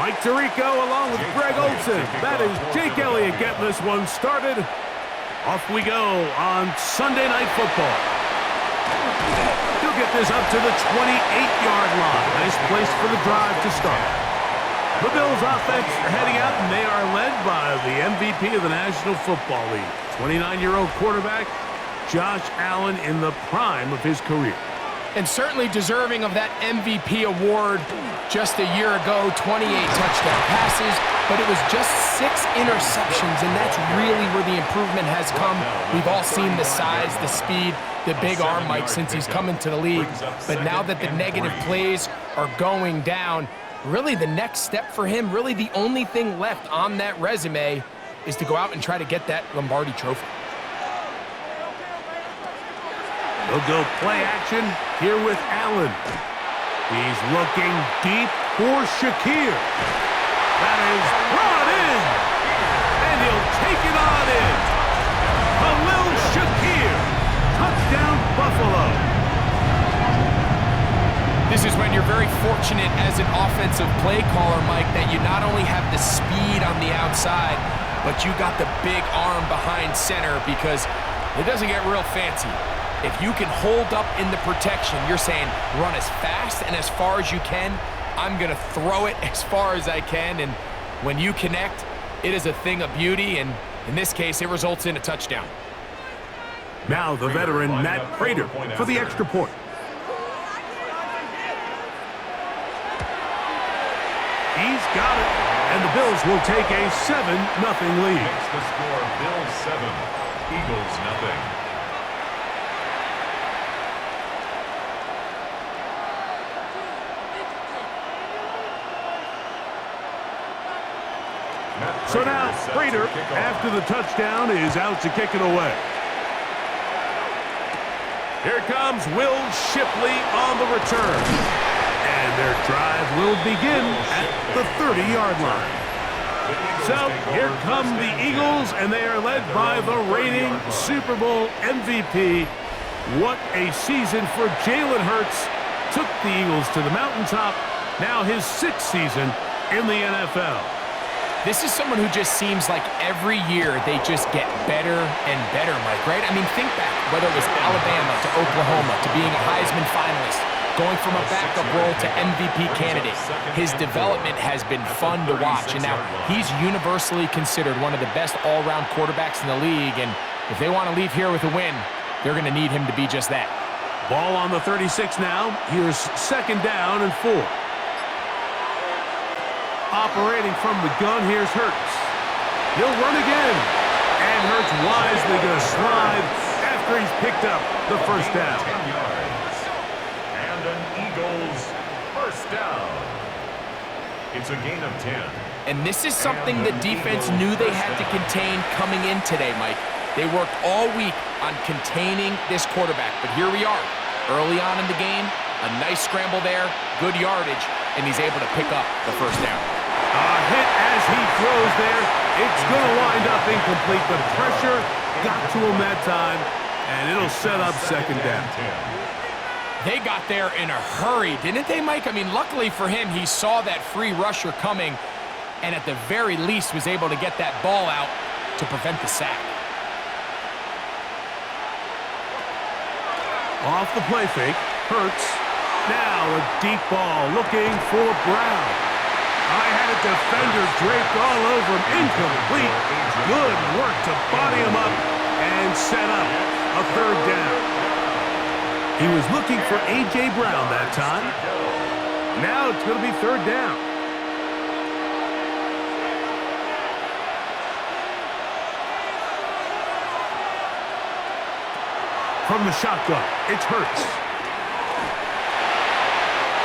Mike Tirico along with Greg Olson. That is Jake Elliott getting this one started. Off we go on Sunday Night Football. He'll get this up to the 28-yard line. Nice place for the drive to start. The Bills offense heading out, and they are led by the MVP of the National Football League. 29-year-old quarterback, Josh Allen, in the prime of his career. And certainly deserving of that MVP award. Just a year ago, 28 touchdown passes, but it was just 6 interceptions, and that's really where the improvement has come. We've all seen the size, the speed, the big arm, Mike, since he's come into the league. But now that the negative plays are going down, really the next step for him, really the only thing left on that resume is to go out and try to get that Lombardi trophy. He'll go play action here with Allen. He's looking deep for Shakir. That is brought in. And he'll take it on in. Khalil Shakir. Touchdown, Buffalo. This is when you're very fortunate as an offensive play caller, Mike, that you not only have the speed on the outside, but you got the big arm behind center, because it doesn't get real fancy. If you can hold up in the protection, you're saying run as fast and as far as you can. I'm going to throw it as far as I can, and when you connect, it is a thing of beauty, and in this case, it results in a touchdown. Now the veteran Matt Prater for the extra point. He's got it, and the Bills will take a 7-0 lead. That's the score, Bills 7, Eagles 0. So now, Prater, after the touchdown, is out to kick it away. Here comes Will Shipley on the return. And their drive will begin at the 30-yard line. So here come the Eagles, and they are led by the reigning Super Bowl MVP. What a season for Jalen Hurts. Took the Eagles to the mountaintop. Now his 6th season in the NFL. This is someone who just seems like every year they just get better and better, Mike, right? I mean, think back, whether it was Alabama to Oklahoma to being a Heisman finalist, going from a backup role to MVP candidate. His development has been fun to watch, and now he's universally considered one of the best all-around quarterbacks in the league, and if they want to leave here with a win, they're going to need him to be just that. Ball on the 36 now. Here's 2nd down and 4. Operating from the gun, here's Hurts. He'll run again. And Hurts wisely going to slide after he's picked up the first down. 10 yards. And an Eagles first down. It's a gain of 10. And this is something the defense knew they had to contain coming in today, Mike. They worked all week on containing this quarterback. But here we are, early on in the game, a nice scramble there, good yardage, and he's able to pick up the first down. A hit as he throws there. It's going to wind up incomplete. The pressure got to him that time, and it'll set up 2nd down. They got there in a hurry, didn't they, Mike? I mean, luckily for him, he saw that free rusher coming, and at the very least was able to get that ball out to prevent the sack. Off the play fake, Hurts. Now a deep ball looking for Brown. I had a defender draped all over him. Incomplete. Good work to body him up and set up a 3rd down. He was looking for A.J. Brown that time. Now it's going to be 3rd down. From the shotgun, it's Hurts.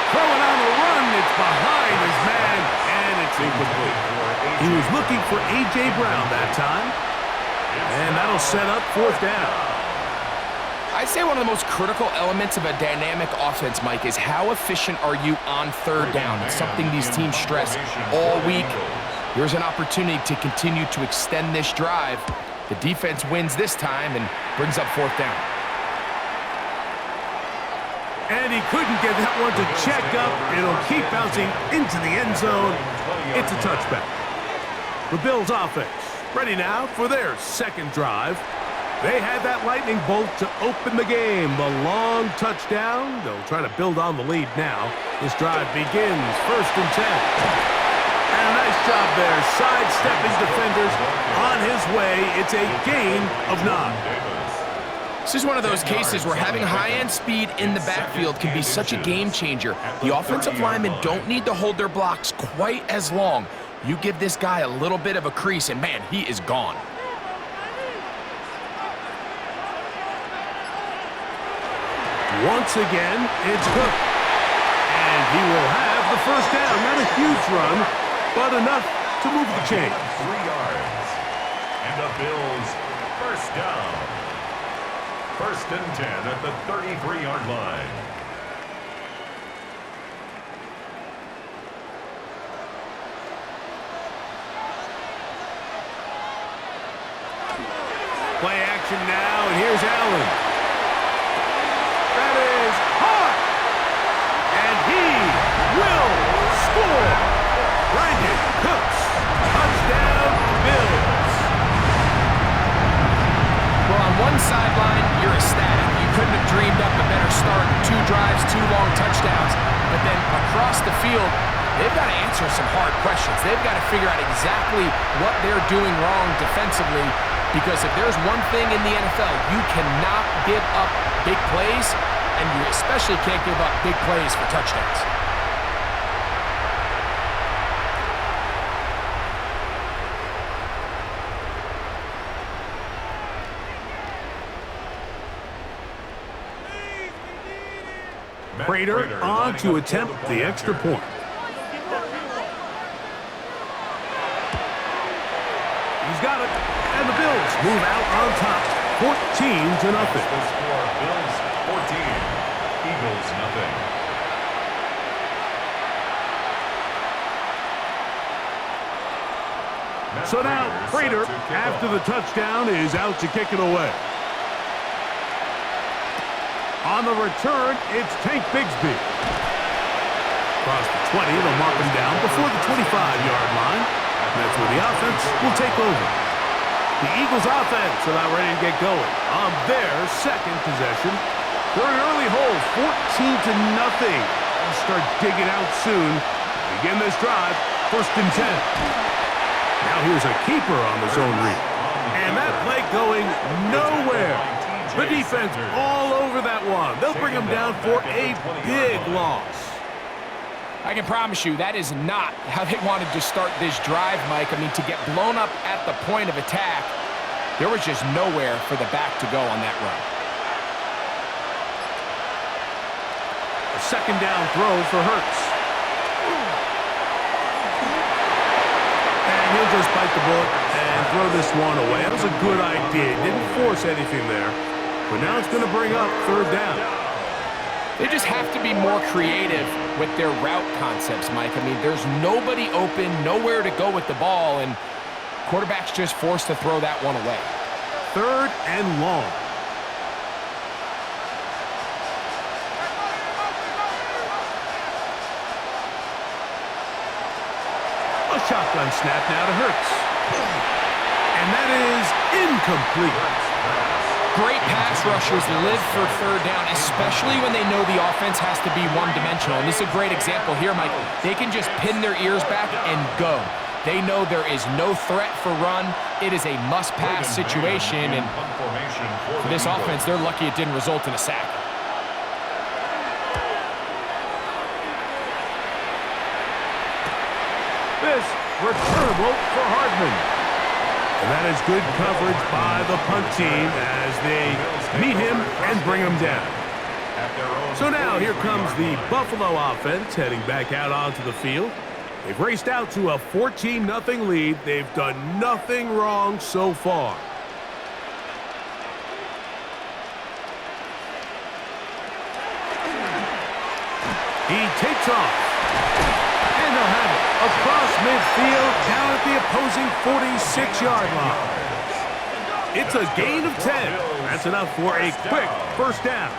Throwing on the run, it's behind his man, and it's incomplete. He was looking for A.J. Brown that time, and that'll set up 4th down. I'd say one of the most critical elements of a dynamic offense, Mike, is how efficient are you on 3rd down. It's something these teams stress all week. Here's an opportunity to continue to extend this drive. The defense wins this time and brings up 4th down. And he couldn't get that one to check up. It'll keep bouncing into the end zone. It's a touchback. The Bills offense ready now for their second drive. They had that lightning bolt to open the game. The long touchdown. They'll try to build on the lead now. This drive begins 1st and 10. And a nice job there, sidestepping defenders on his way. It's a gain of 9. This is one of those cases where having high-end speed in the backfield can be such a game changer. The offensive linemen don't need to hold their blocks quite as long. You give this guy a little bit of a crease, and man, he is gone. Once again, it's Cook. And he will have the first down. Not a huge run, but enough to move the chains. 3 yards. And the Bills first down. 1st and 10 at the 33-yard line. Play action now, and here's Allen. That is hot. And he will score. Brandon Cooks. Touchdown, Bills. Well, on one sideline, you're ecstatic. You couldn't have dreamed up a better start. 2 drives, 2 long touchdowns. But then across the field, they've got to answer some hard questions. They've got to figure out exactly what they're doing wrong defensively, because if there's one thing in the NFL, you cannot give up big plays, and you especially can't give up big plays for touchdowns. Prater on to attempt the extra point. He's got it. And the Bills move out on top. 14-0. The score, Bills 14, Eagles nothing. So now Prater, after the touchdown, is out to kick it away. On the return, it's Tank Bigsby. Across the 20, they'll mark him down before the 25-yard line. That's where the offense will take over. The Eagles offense about ready to get going on their second possession. They're an early hole, 14-0. They'll start digging out soon. Begin this drive, 1st and 10. Now here's a keeper on the zone read. And that play going nowhere. The defense all over that one. They'll bring him down for a big loss. I can promise you that is not how they wanted to start this drive, Mike. I mean, to get blown up at the point of attack, there was just nowhere for the back to go on that run. A 2nd down throw for Hurts. And he'll just bite the bullet and throw this one away. That was a good idea. Didn't force anything there. But now it's going to bring up 3rd down. They just have to be more creative with their route concepts, Mike. I mean, there's nobody open, nowhere to go with the ball, and quarterback's just forced to throw that one away. 3rd and long. A shotgun snap now to Hurts. And that is incomplete. Great pass rushers live for 3rd down, especially when they know the offense has to be one-dimensional. And this is a great example here, Mike. They can just pin their ears back and go. They know there is no threat for run. It is a must-pass situation, and for this offense, they're lucky it didn't result in a sack. This returnable for Hardman. And that is good coverage by the punt team as they meet him and bring him down. So now here comes the Buffalo offense heading back out onto the field. They've raced out to a 14-0 lead. They've done nothing wrong so far. He takes off. And they'll have it across midfield down at the opposing 46-yard line. It's a gain of 10. That's enough for a quick 1st down.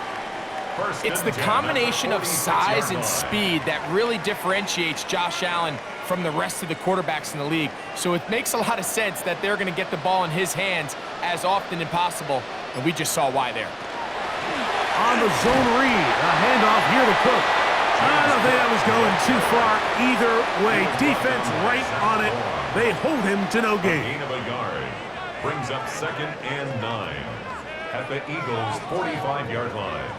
It's the combination of size and speed that really differentiates Josh Allen from the rest of the quarterbacks in the league. So it makes a lot of sense that they're going to get the ball in his hands as often as possible, and we just saw why there. On the zone read, a handoff here to Cook. I don't think that was going too far either way. Defense right on it. They hold him to no gain. Gain of a yard. Brings up 2nd and 9 at the Eagles' 45-yard line.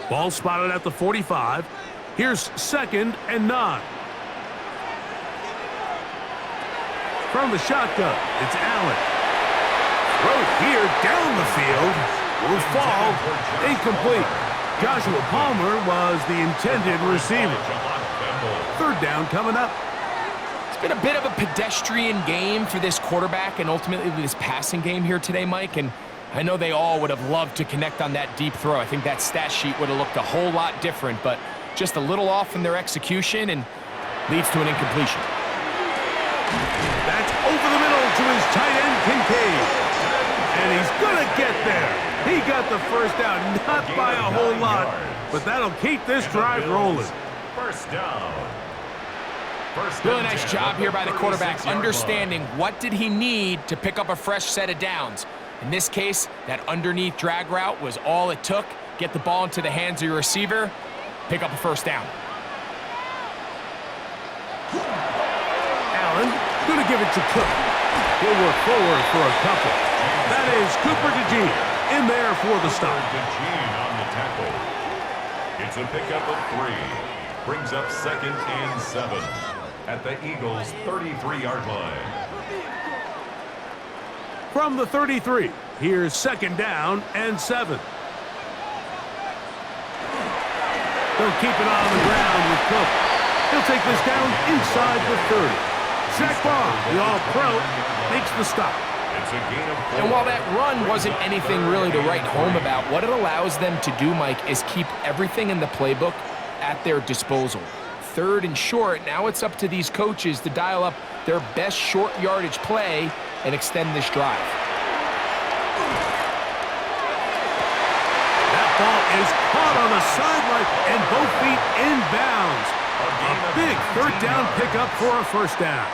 Ball spotted at the 45. Here's 2nd and 9. From the shotgun, it's Allen. Throw here down the field. Will fall. Incomplete. Joshua Palmer was the intended receiver. 3rd down coming up. It's been a bit of a pedestrian game for this quarterback and ultimately this passing game here today, Mike. And I know they all would have loved to connect on that deep throw. I think that stat sheet would have looked a whole lot different, but just a little off in their execution and leads to an incompletion. That's over the middle to his tight end, Kincaid. And he's going to get there. He got the first down, not by a whole lot, but that'll keep this drive rolling. 1st down. Really nice job here by the quarterback, understanding what did he need to pick up a fresh set of downs. In this case, that underneath drag route was all it took. Get the ball into the hands of your receiver, pick up a 1st down. Allen going to give it to Cook. He'll work forward for a couple. That is Cooper DeJean in there for the stop. DeJean on the tackle. It's a pickup of 3. Brings up 2nd and 7 at the Eagles' 33-yard line. From the 33, here's 2nd down and 7. They'll keep it on the ground with Cook. He'll take this down inside the 30. Zach Bond, the All-Pro, makes the stop. It's a gain of 4. And while that run wasn't anything really to write home about, what it allows them to do, Mike, is keep everything in the playbook at their disposal. 3rd and short, now it's up to these coaches to dial up their best short yardage play and extend this drive. That ball is caught on the sideline and both feet inbounds. A big 3rd down pickup for a 1st down.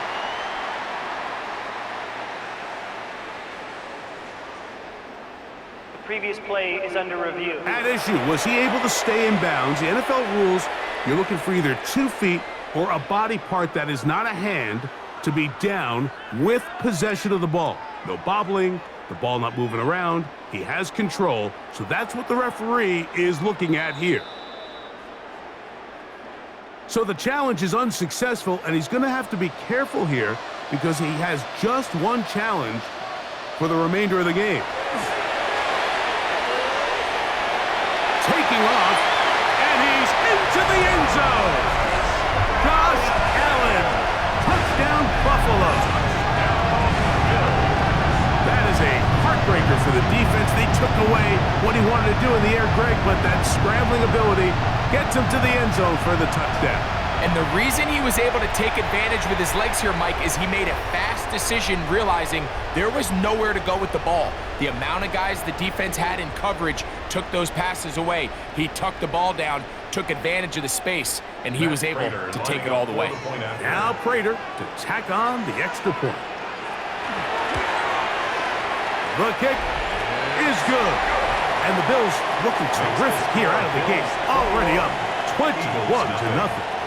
The previous play is under review. At issue, was he able to stay in bounds? The NFL rules, you're looking for either 2 feet or a body part that is not a hand to be down with possession of the ball. No bobbling, the ball not moving around. He has control, so that's what the referee is looking at here. So the challenge is unsuccessful, and he's going to have to be careful here because he has just one challenge for the remainder of the game. Taking off, and he's into the end zone. Josh Allen, touchdown Buffalo. That is a heartbreaker for the defense. They took away what he wanted to do in the air, Greg, but that scrambling ability gets him to the end zone for the touchdown. And the reason he was able to take advantage with his legs here, Mike, is he made a fast decision realizing there was nowhere to go with the ball. The amount of guys the defense had in coverage took those passes away. He tucked the ball down, took advantage of the space, and he was able to take it all the way. Now Prater to tack on the extra point. The kick is good. And the Bills looking terrific here out of the gate. Already up 21-0.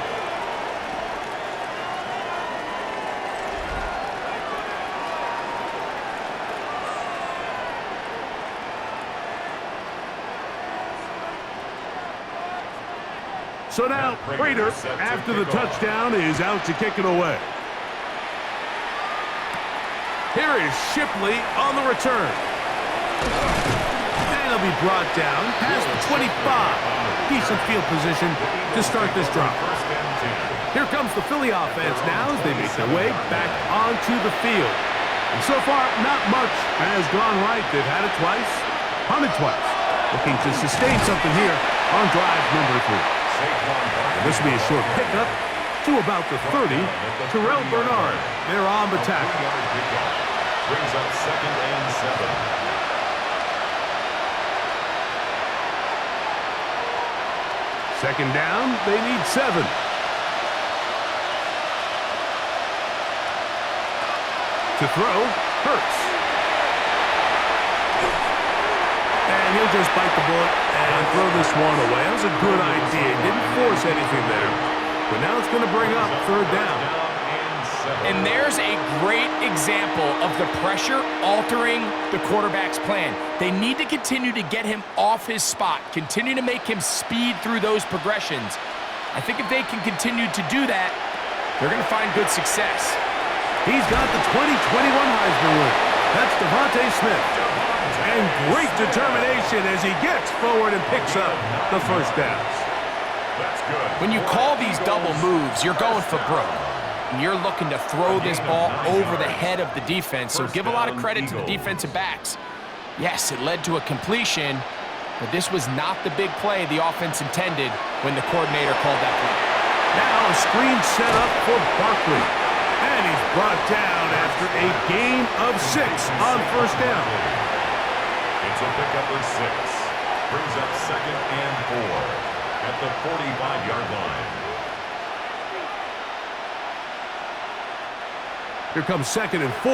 So now, Prater, after the touchdown, is out to kick it away. Here is Shipley on the return. And he'll be brought down past the 25. Decent field position to start this drive. Here comes the Philly offense now as they make their way back onto the field. And so far, not much has gone right. They've had it twice, punted twice. Looking to sustain something here on drive number 3. And this will be a short pickup to about the 30. Terrell Bernard, they're on the tackle. Brings up 2nd and 7. Second down, they need 7. To throw, Hurts. And he'll just bite the bullet and throw this one away. That was a good idea. Didn't force anything there. But now it's going to bring up third down. And there's a great example of the pressure altering the quarterback's plan. They need to continue to get him off his spot, continue to make him speed through those progressions. I think if they can continue to do that, they're going to find good success. He's got the 2021 Heisman winner. That's Devontae Smith. And great determination as he gets forward and picks up the first down. When you call these double moves, you're going for broke. And you're looking to throw this ball over the head of the defense, so give a lot of credit to the defensive backs. Yes, it led to a completion, but this was not the big play the offense intended when the coordinator called that play. Now a screen set up for Barkley. And he's brought down after a gain of 6 on first down. It's a pickup of 6. Brings up second and 4 at the 45-yard line. Here comes second and 4.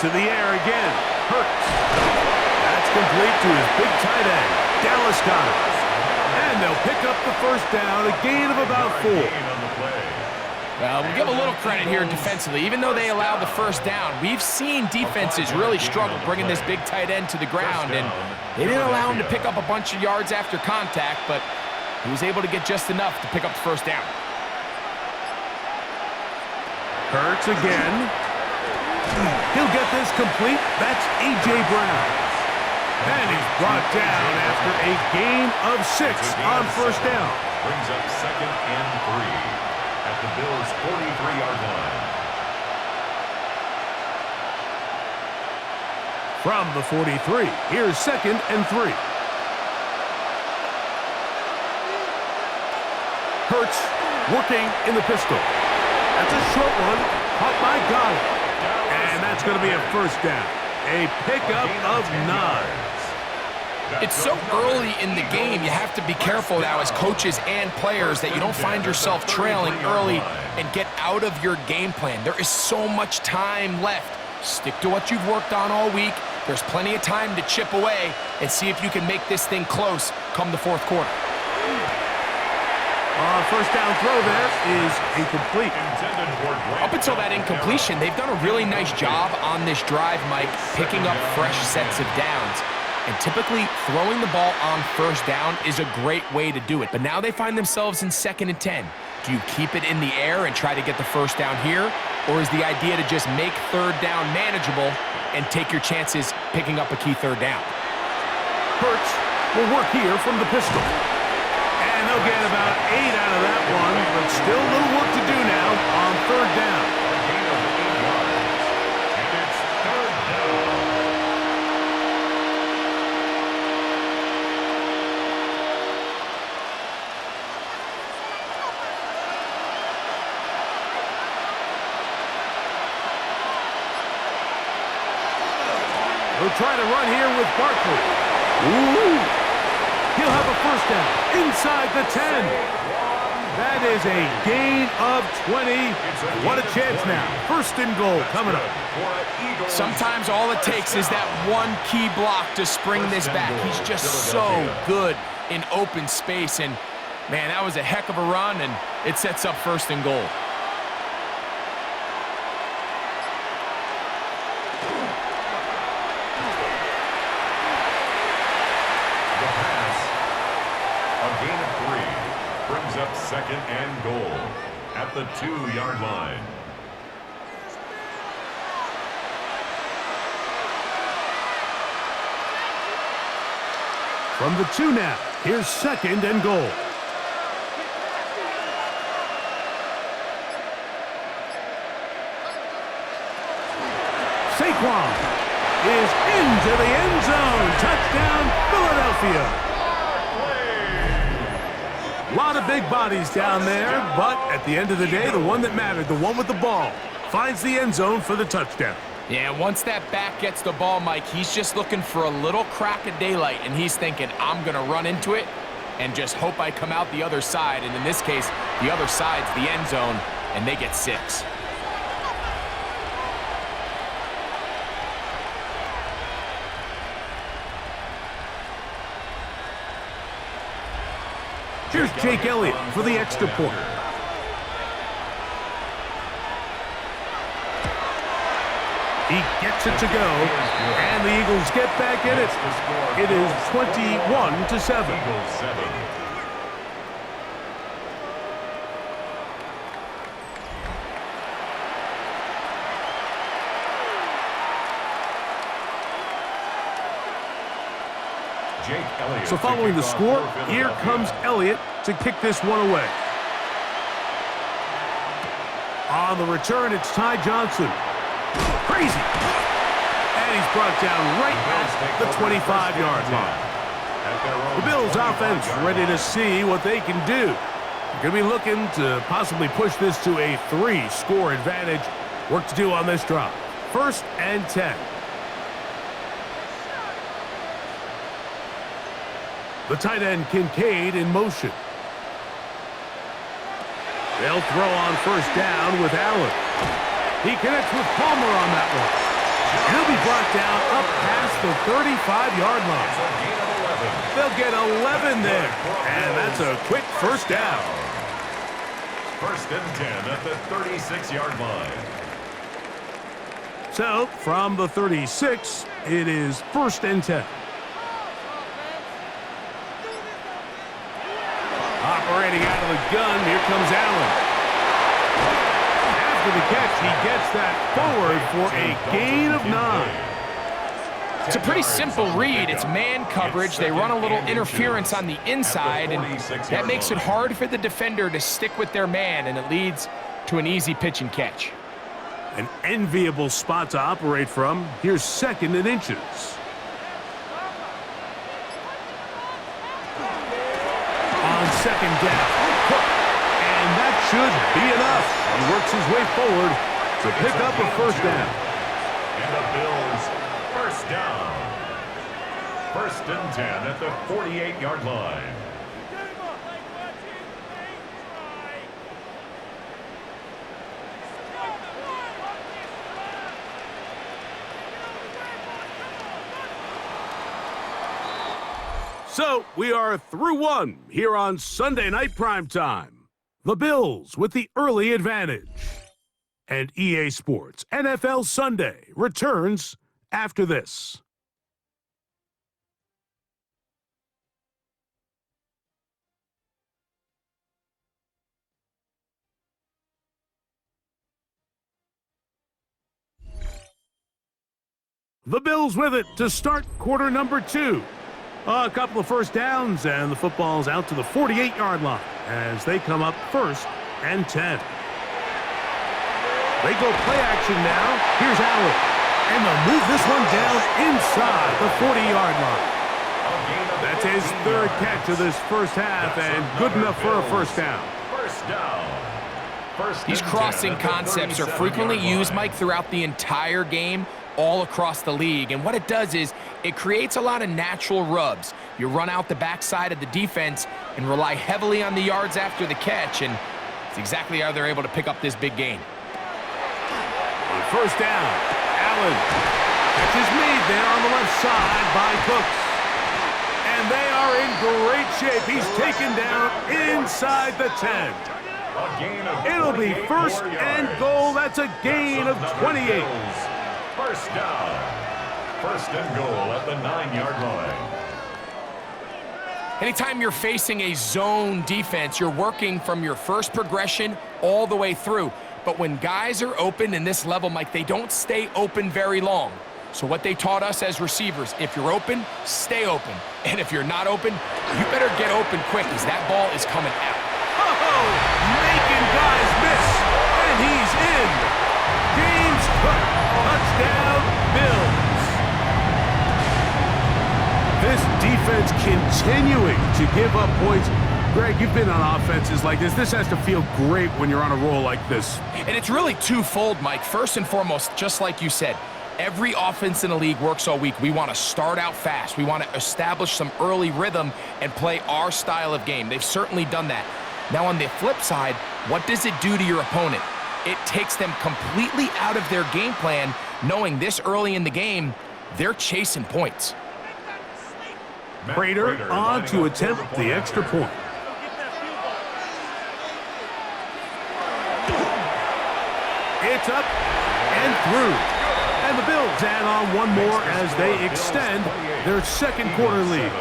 To the air again. Hurts. That's complete to his big tight end, Dallas Goedert. And they'll pick up the first down, a gain of about 4. Well, we'll give a little credit here defensively. Even though they allowed the first down, we've seen defenses really struggle bringing this big tight end to the ground, and they didn't allow him to pick up a bunch of yards after contact, but he was able to get just enough to pick up the first down. Hurts again. He'll get this complete. That's A.J. Brown. And he's brought down after a gain of 6 on first down. Brings up second and 3 at the Bills' 43-yard line. From the 43, here's second and 3. Hurts working in the pistol. That's a short one, caught by Goedert. And that's going to be a first down. A pickup of 9. It's so early in the game, you have to be careful now as coaches and players that you don't find yourself trailing early and get out of your game plan. There is so much time left. Stick to what you've worked on all week. There's plenty of time to chip away and see if you can make this thing close come the fourth quarter. First down throw there is incomplete. Up until that incompletion, they've done a really nice job on this drive, Mike, picking up fresh sets of downs. And typically, throwing the ball on first down is a great way to do it. But now they find themselves in second and 10. Do you keep it in the air and try to get the first down here? Or is the idea to just make third down manageable and take your chances picking up a key third down? Hurts will work here from the pistol. And they'll get about 8 out of that one, but still a little work to do now on third down. And it's third down. We'll try to run here with Barkley. Ooh! He'll have a first down inside the 10. That is a gain of 20. What a chance now. First and goal coming up. Sometimes all it takes is that one key block to spring this back. He's just so good in open space. And, man, that was a heck of a run, and it sets up first and goal. Second and goal at the 2-yard line. From the 2 now, here's second and goal. Saquon is into the end zone. Touchdown, Philadelphia. A lot of big bodies down there, but at the end of the day, the one that mattered, the one with the ball, finds the end zone for the touchdown. Yeah, once that back gets the ball, Mike, he's just looking for a little crack of daylight, and he's thinking, I'm going to run into it and just hope I come out the other side. And in this case, the other side's the end zone, and they get 6. Here's Jake Elliott for the extra point. He gets it to go, and the Eagles get back in it. It is 21-7. Eagles 7. So following the score, here comes Elliott to kick this one away. On the return, it's Ty Johnson. Crazy. And he's brought down right at the 25-yard line. The Bills offense ready to see what they can do. They're going to be looking to possibly push this to a 3-score advantage. Work to do on this drive. 1st and 10. The tight end, Kincaid, in motion. They'll throw on 1st down with Allen. He connects with Palmer on that one. He'll be brought down up past the 35-yard line. They'll get 11 there, and that's a quick 1st down. 1st and 10 at the 36-yard line. So, from the 36, it is 1st and 10. Operating out of the gun, here comes Allen. After the catch, he gets that forward for a gain of 9. It's a pretty simple read. It's man coverage. They run a little interference on the inside, and that makes it hard for the defender to stick with their man, and it leads to an easy pitch and catch. An enviable spot to operate from. Here's 2nd and inches. On 2nd down, and that should be enough. He works his way forward to pick up a 1st down. And the Bills, 1st down. 1st and 10 at the 48-yard line. So, we are through one here on Sunday Night Primetime. The Bills with the early advantage. And EA Sports NFL Sunday returns after this. The Bills with it to start quarter number 2. A couple of 1st downs, and the football's out to the 48-yard line as they come up 1st and 10. They go play action now. Here's Allen. And they'll move this one down inside the 40-yard line. That's his 3rd catch of this 1st half, and good enough for a 1st down. 1st down. These crossing concepts are frequently used, Mike, throughout the entire game, all across the league. And what it does is it creates a lot of natural rubs. You run out the backside of the defense and rely heavily on the yards after the catch, and it's exactly how they're able to pick up this big gain. On 1st down, Allen. Catch is made there on the left side by Cooks. And they are in great shape. He's taken down inside the 10. It'll be 1st and goal. That's a gain of 28. 1st down. 1st and goal at the 9-yard line. Anytime you're facing a zone defense, you're working from your first progression all the way through. But when guys are open in this level, Mike, they don't stay open very long. So what they taught us as receivers, if you're open, stay open. And if you're not open, you better get open quick because that ball is coming out. Oh, making guys miss. And he's in. James Cook, touchdown, Bills. This defense continuing to give up points. Greg, you've been on offenses like this. This has to feel great when you're on a roll like this. And it's really twofold, Mike. First and foremost, just like you said, Every offense in the league works all week. We want to start out fast. We want to establish some early rhythm and play our style of game. They've certainly done that. Now on the flip side, what does it do to your opponent? It takes them completely out of their game plan, knowing this early in the game, they're chasing points. Prater on to attempt the extra point. It's up and through. And the Bills add on one more as they extend their second quarter lead.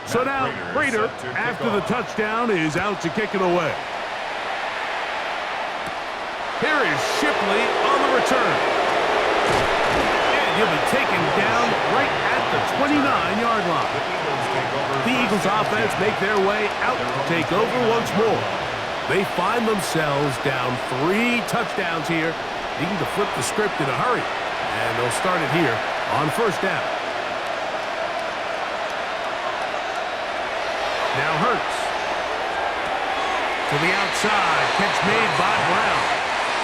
So now, Prater, after the touchdown, is out to kick it away. Here is Shipley on the return. And he'll be taken down right at the 29-yard line. The Eagles offense make their way out to take over once more. They find themselves down 3 touchdowns here, needing to flip the script in a hurry. And they'll start it here on first down. Now Hurts. To the outside. Catch made by Brown.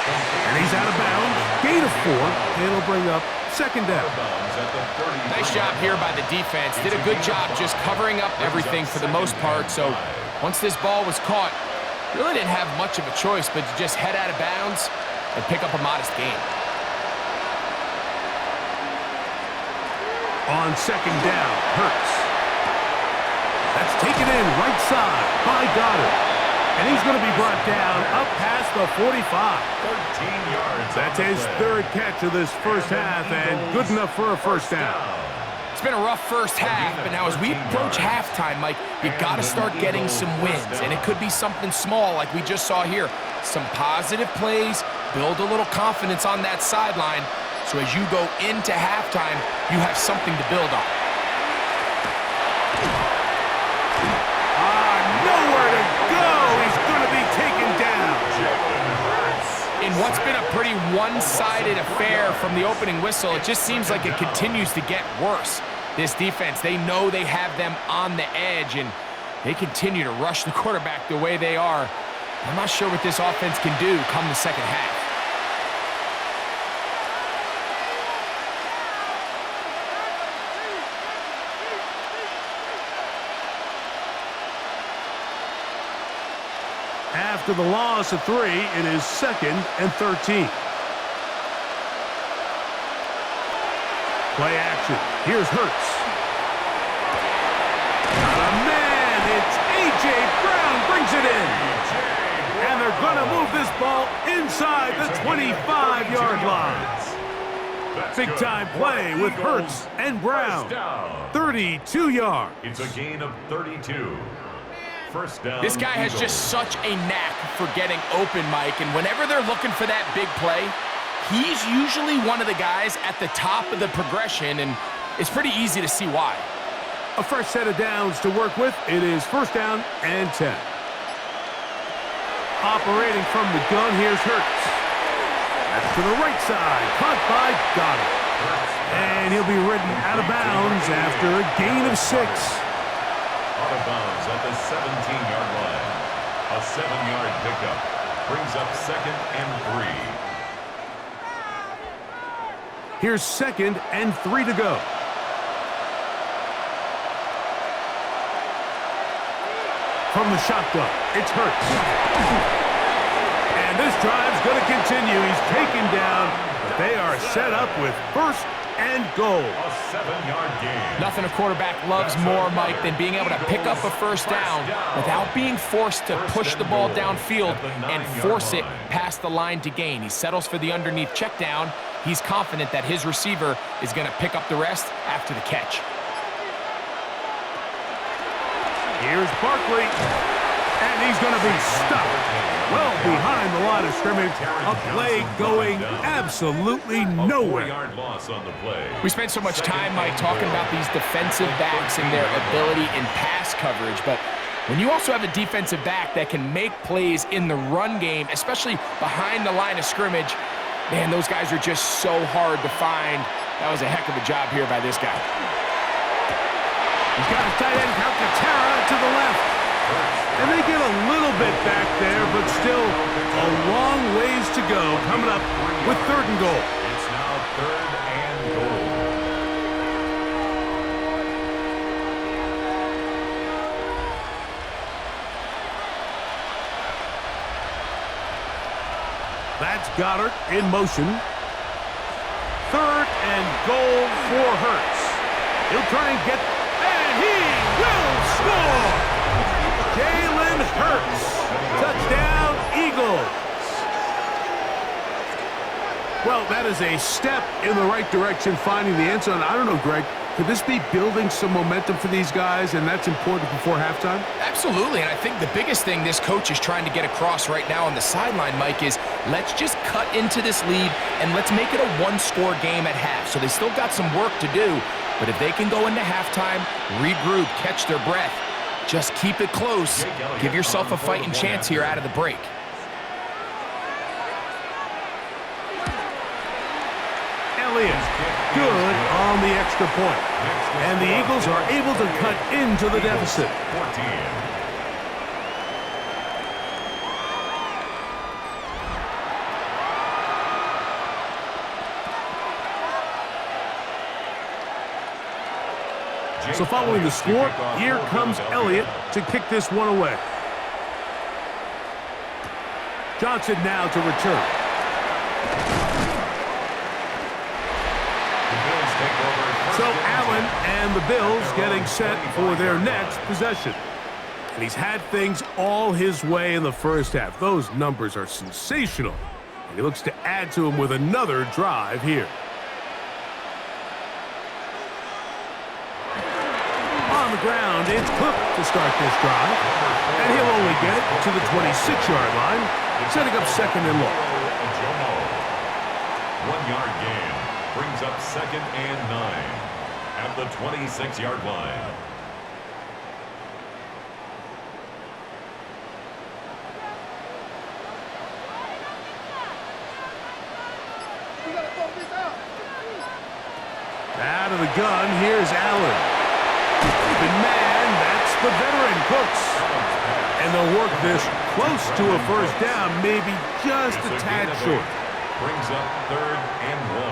And he's out of bounds. Gain of 4. And it'll bring up second down. Nice job here by the defense. Did a good job just covering up everything for the most part. So once this ball was caught, really didn't have much of a choice but to just head out of bounds and pick up a modest gain. On second down, Hurts. That's taken in right side by Goddard. And he's going to be brought down up past the 45. 13 yards. That's his third catch of this first half and good enough for a first down. It's been a rough first half, but now as we approach halftime, Mike, you got to start getting some wins. And it could be something small like we just saw here. Some positive plays, build a little confidence on that sideline. So as you go into halftime, you have something to build on. Nowhere to go. He's going to be taken down. In what's been a pretty one-sided affair from the opening whistle, it just seems like it continues to get worse. This defense, they know they have them on the edge, and they continue to rush the quarterback the way they are. I'm not sure what this offense can do come the second half. After the loss of 3, it is 2nd and 13. Play action. Here's Hurts. Not a man. It's A.J. Brown brings it in. And they're going to move this ball inside the 25-yard line. Big-time play with Hurts and Brown. 32 yards. It's a gain of 32. First down. This guy has just such a knack for getting open, Mike, and whenever they're looking for that big play, he's usually one of the guys at the top of the progression, and it's pretty easy to see why. A fresh set of downs to work with. It is first down and 10. Operating from the gun, here's Hurts. That's to the right side, caught by Goddard. And he'll be ridden out of bounds after a gain of 6. Out of bounds at the 17-yard line. A 7-yard pickup brings up 2nd and 3. Here's 2nd and 3 to go. From the shotgun, it's Hurts. And this drive's going to continue. He's taken down, but they are set up with first and goal. A 7-yard gain. Nothing a quarterback loves more, Mike, than being able to pick up a first down without being forced to push the ball downfield and force it past the line to gain. He settles for the underneath check down. He's confident that his receiver is going to pick up the rest after the catch. Here's Barkley, and he's going to be stuck well behind the line of scrimmage. A play going absolutely nowhere. 4-yard loss on the play. We spent so much time, Mike, talking about these defensive backs and their ability in pass coverage, but when you also have a defensive back that can make plays in the run game, especially behind the line of scrimmage, man, those guys are just so hard to find. That was a heck of a job here by this guy. He's got his tight end, contra to the left. And they get a little bit back there, but still a long ways to go coming up with 3rd and goal. It's now 3rd and goal. That's Goddard in motion. 3rd and goal for Hurts. He'll try and get, and he will score! Jalen Hurts. Touchdown, Eagles. Well, that is a step in the right direction, finding the end zone. I don't know, Greg. Could this be building some momentum for these guys, and that's important before halftime? Absolutely, and I think the biggest thing this coach is trying to get across right now on the sideline, Mike, is let's just cut into this lead and let's make it a one-score game at half. So they still got some work to do, but if they can go into halftime, regroup, catch their breath, just keep it close, give yourself a fighting chance here out of the break. Elliott, good on the extra point. And the Eagles are able to cut into the deficit. 14. So following the score, here comes Elliott to kick this one away. Johnson now to return. So Allen and the Bills getting set for their next possession. And he's had things all his way in the first half. Those numbers are sensational. And he looks to add to them with another drive here. On the ground, it's Cook to start this drive. And he'll only get it to the 26-yard line, setting up 2nd and long. 1-yard gain brings up 2nd and 9 at the 26-yard line. Out of the gun, here's Allen. Open man, that's the veteran Cooks. And they'll work this close to a first down, maybe just a tad short. Brings up 3rd and 1.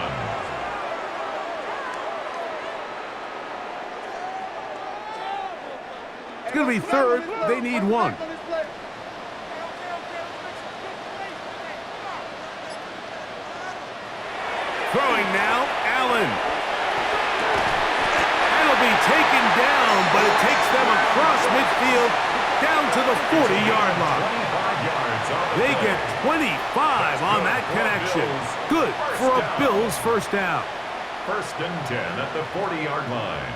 It's going to be 3rd. They need 1. Throwing now, Allen. That'll be taken down, but it takes them across midfield down to the 40-yard line. They get 25 on that connection. Good for a Bills first down. 1st and 10 at the 40-yard line.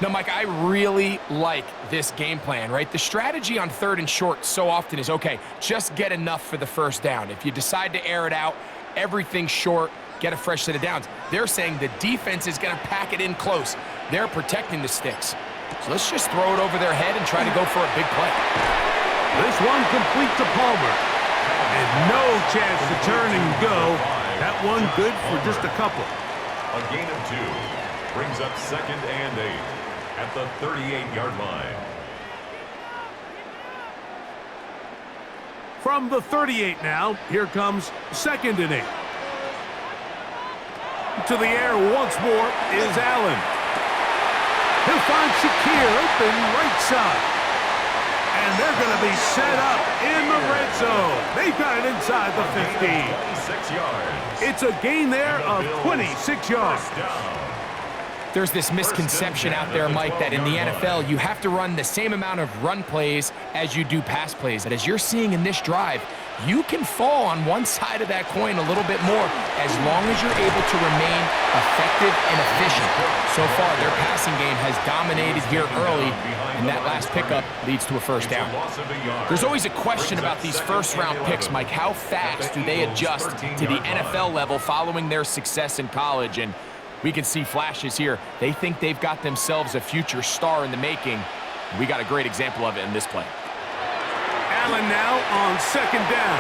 Now, Mike, I really like this game plan, right? The strategy on 3rd and short so often is, okay, just get enough for the first down. If you decide to air it out, everything short, get a fresh set of downs. They're saying the defense is going to pack it in close. They're protecting the sticks. So let's just throw it over their head and try to go for a big play. This one complete to Palmer. And no chance to turn and go. That one good for just a couple. A gain of 2 brings up 2nd and 8 at the 38-yard line. From the 38 now, here comes 2nd and 8. To the air once more is Allen. He'll find Shakir open right side. And they're going to be set up in the red zone. They've got it inside the 15. 26 yards. It's a gain there of 26 yards. There's this misconception out there, Mike, that in the NFL, you have to run the same amount of run plays as you do pass plays. And as you're seeing in this drive, you can fall on one side of that coin a little bit more as long as you're able to remain effective and efficient. So far, their passing game has dominated here early, and that last pickup leads to a first down. There's always a question about these first-round picks, Mike. How fast do they adjust to the NFL level following their success in college? And we can see flashes here. They think they've got themselves a future star in the making. We got a great example of it in this play. Allen now on 2nd down.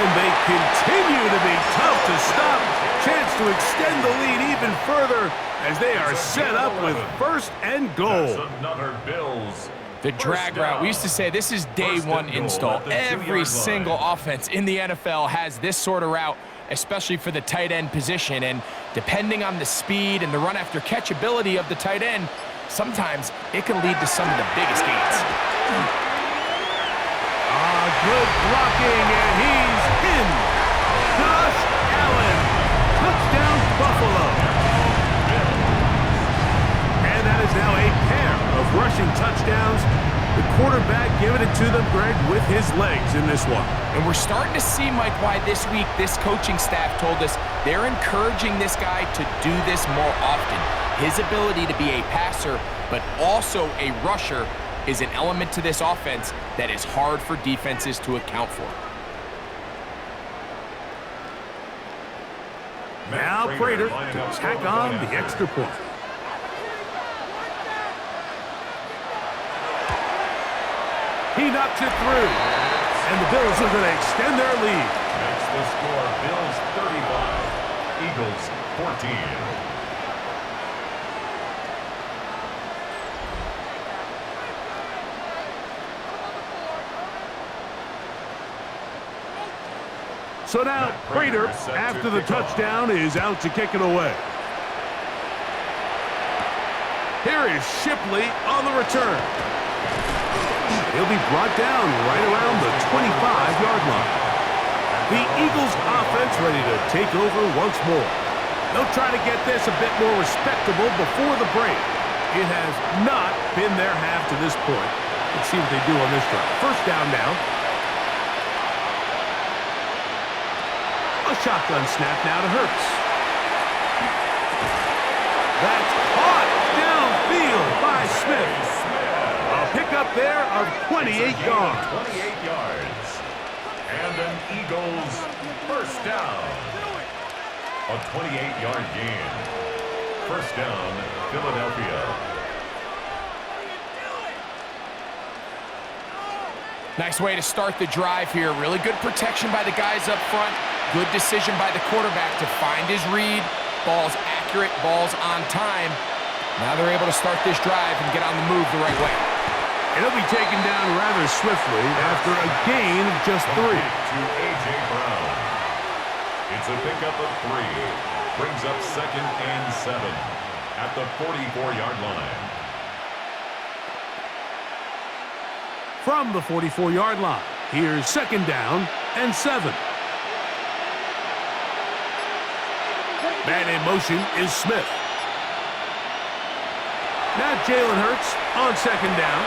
And they continue to be tough to stop. Chance to extend the lead even further as they are set up with 1st and goal. That's another Bills. The drag route. We used to say this is day one install. Every single offense in the NFL has this sort of route, especially for the tight end position. And depending on the speed and the run after catch ability of the tight end, sometimes it can lead to some of the biggest gains. Good blocking, and he's in. Josh Allen, touchdown Buffalo. And that is now a pair of rushing touchdowns. The quarterback giving it to them, Greg, with his legs in this one. And we're starting to see, Mike, why this week this coaching staff told us they're encouraging this guy to do this more often. His ability to be a passer, but also a rusher, is an element to this offense that is hard for defenses to account for. Now Prater to tack on the extra point. He knocks it through, and the Bills are going to extend their lead. Makes the score Bills 35, Eagles 14. So now Prater, after the touchdown, is out to kick it away. Here is Shipley on the return. He'll be brought down right around the 25-yard line. The Eagles offense ready to take over once more. They'll try to get this a bit more respectable before the break. It has not been their half to this point. Let's see what they do on this drive. First down now. A shotgun snap now to Hurts. That's caught downfield by Smith. A pickup there of 28 yards. 28 yards. And an Eagles first down. A 28-yard gain. First down, Philadelphia. Nice way to start the drive here. Really good protection by the guys up front. Good decision by the quarterback to find his read. Ball's accurate, ball's on time. Now they're able to start this drive and get on the move the right way. And he'll be taken down rather swiftly after a gain of just 3. To A.J. Brown. It's a pickup of 3. Brings up 2nd and 7 at the 44-yard line. From the 44-yard line, here's 2nd down and 7. Man in motion is Smith. Now Jalen Hurts on 2nd down.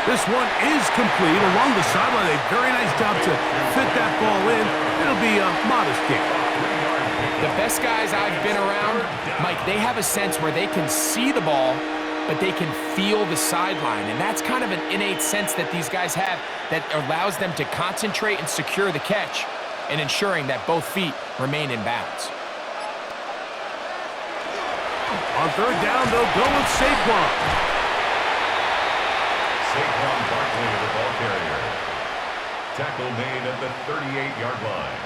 This one is complete along the sideline. A very nice job to fit that ball in. It'll be a modest gain. The best guys I've been around, Mike, they have a sense where they can see the ball, but they can feel the sideline. And that's kind of an innate sense that these guys have that allows them to concentrate and secure the catch and ensuring that both feet remain in bounds. On 3rd down, they'll go with Saquon. Saquon Barkley, the ball carrier. Tackle made at the 38-yard line.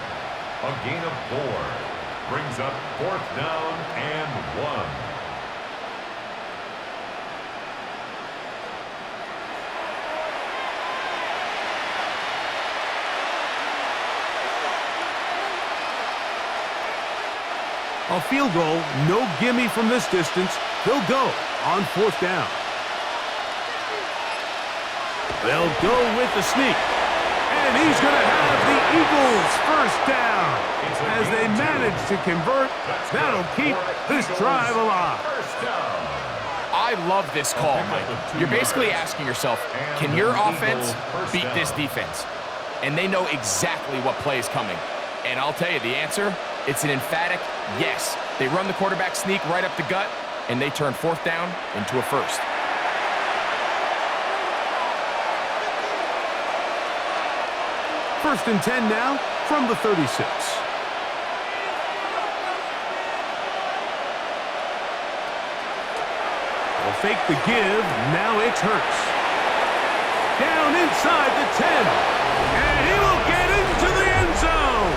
A gain of 4. Brings up 4th down and 1. A field goal, no gimme from this distance. They'll go on 4th down. They'll go with the sneak. And he's going to have the Eagles first down. As they manage to convert, that'll keep this drive alive. I love this call, Mike. You're basically asking yourself, can your offense beat this defense? And they know exactly what play is coming. And I'll tell you the answer, it's an emphatic yes. They run the quarterback sneak right up the gut, and they turn 4th down into a first. First and 10 now from the 36. They'll fake the give. Now it's Hurts. Down inside the 10. And he will get into the end zone.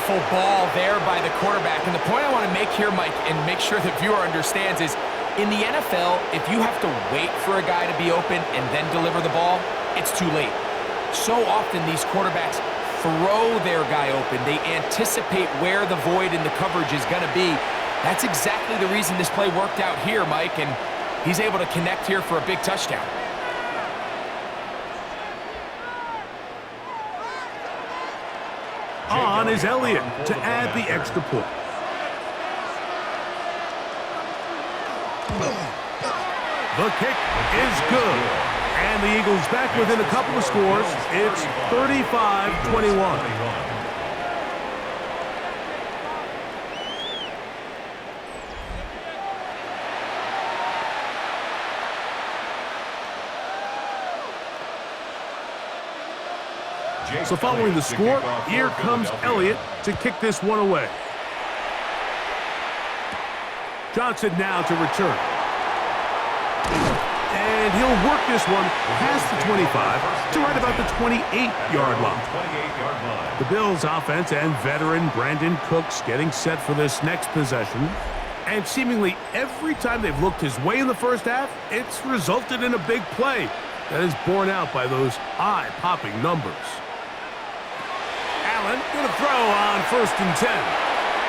beautiful ball there by the quarterback. And the point I want to make here, Mike, and make sure the viewer understands is, in the NFL, if you have to wait for a guy to be open and then deliver the ball, it's too late. So often these quarterbacks throw their guy open. They anticipate where the void in the coverage is going to be. That's exactly the reason this play worked out here, Mike, and he's able to connect here for a big touchdown. On is Elliott to add the extra point. The kick is good. And the Eagles back within a couple of scores. It's 35-21. So following the score, here comes Elliott to kick this one away. Johnson now to return. And he'll work this one past the 25 to right about the 28-yard line. The Bills offense and veteran Brandon Cooks getting set for this next possession. And seemingly every time they've looked his way in the first half, it's resulted in a big play that is borne out by those eye-popping numbers. Allen going to throw on 1st and 10.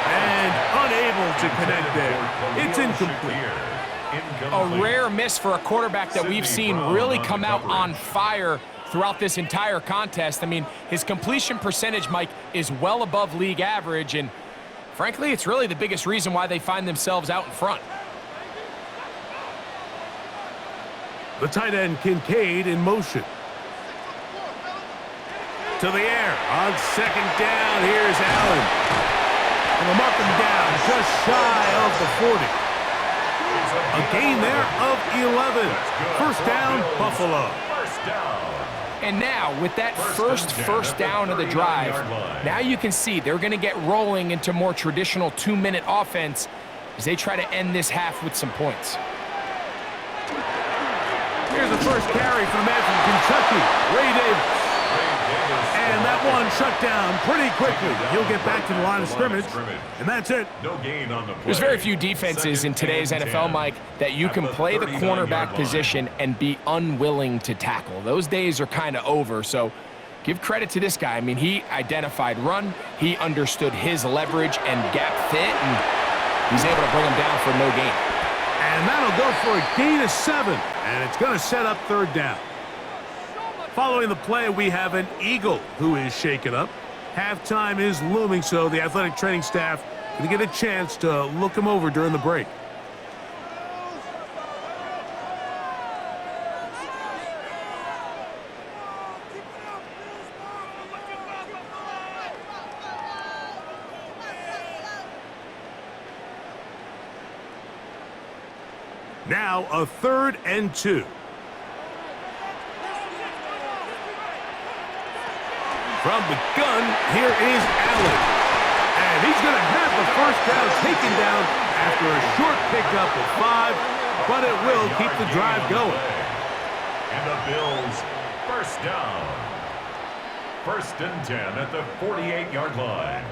And unable to connect there. It's incomplete. A rare miss for a quarterback that we've seen really come out on fire throughout this entire contest. I mean, his completion percentage, Mike, is well above league average, and frankly, it's really the biggest reason why they find themselves out in front. The tight end Kincaid in motion. To the air on 2nd down. Here's Allen. And they'll mark him down just shy of the 40. A gain there of 11. 1st down, Buffalo. And now, with that first down of the drive, now you can see they're going to get rolling into more traditional 2-minute offense as they try to end this half with some points. Here's the first carry from the man from Kentucky, Ray Davis. And that one shut down pretty quickly. He'll get back to the line of scrimmage, and that's it. There's very few defenses in today's NFL, Mike, that you can play the cornerback position and be unwilling to tackle. Those days are kind of over, so give credit to this guy. I mean, he identified run, he understood his leverage and gap fit, and he's able to bring him down for no gain. And that'll go for a gain of 7, and it's going to set up 3rd down. Following the play, we have an Eagle who is shaken up. Halftime is looming, so the athletic training staff going to get a chance to look him over during the break. Now a 3rd and 2. From the gun, here is Allen. And he's going to have the 1st down taken down after a short pickup of 5, but it will keep the drive going. And the Bills, 1st down. 1st and 10 at the 48-yard line.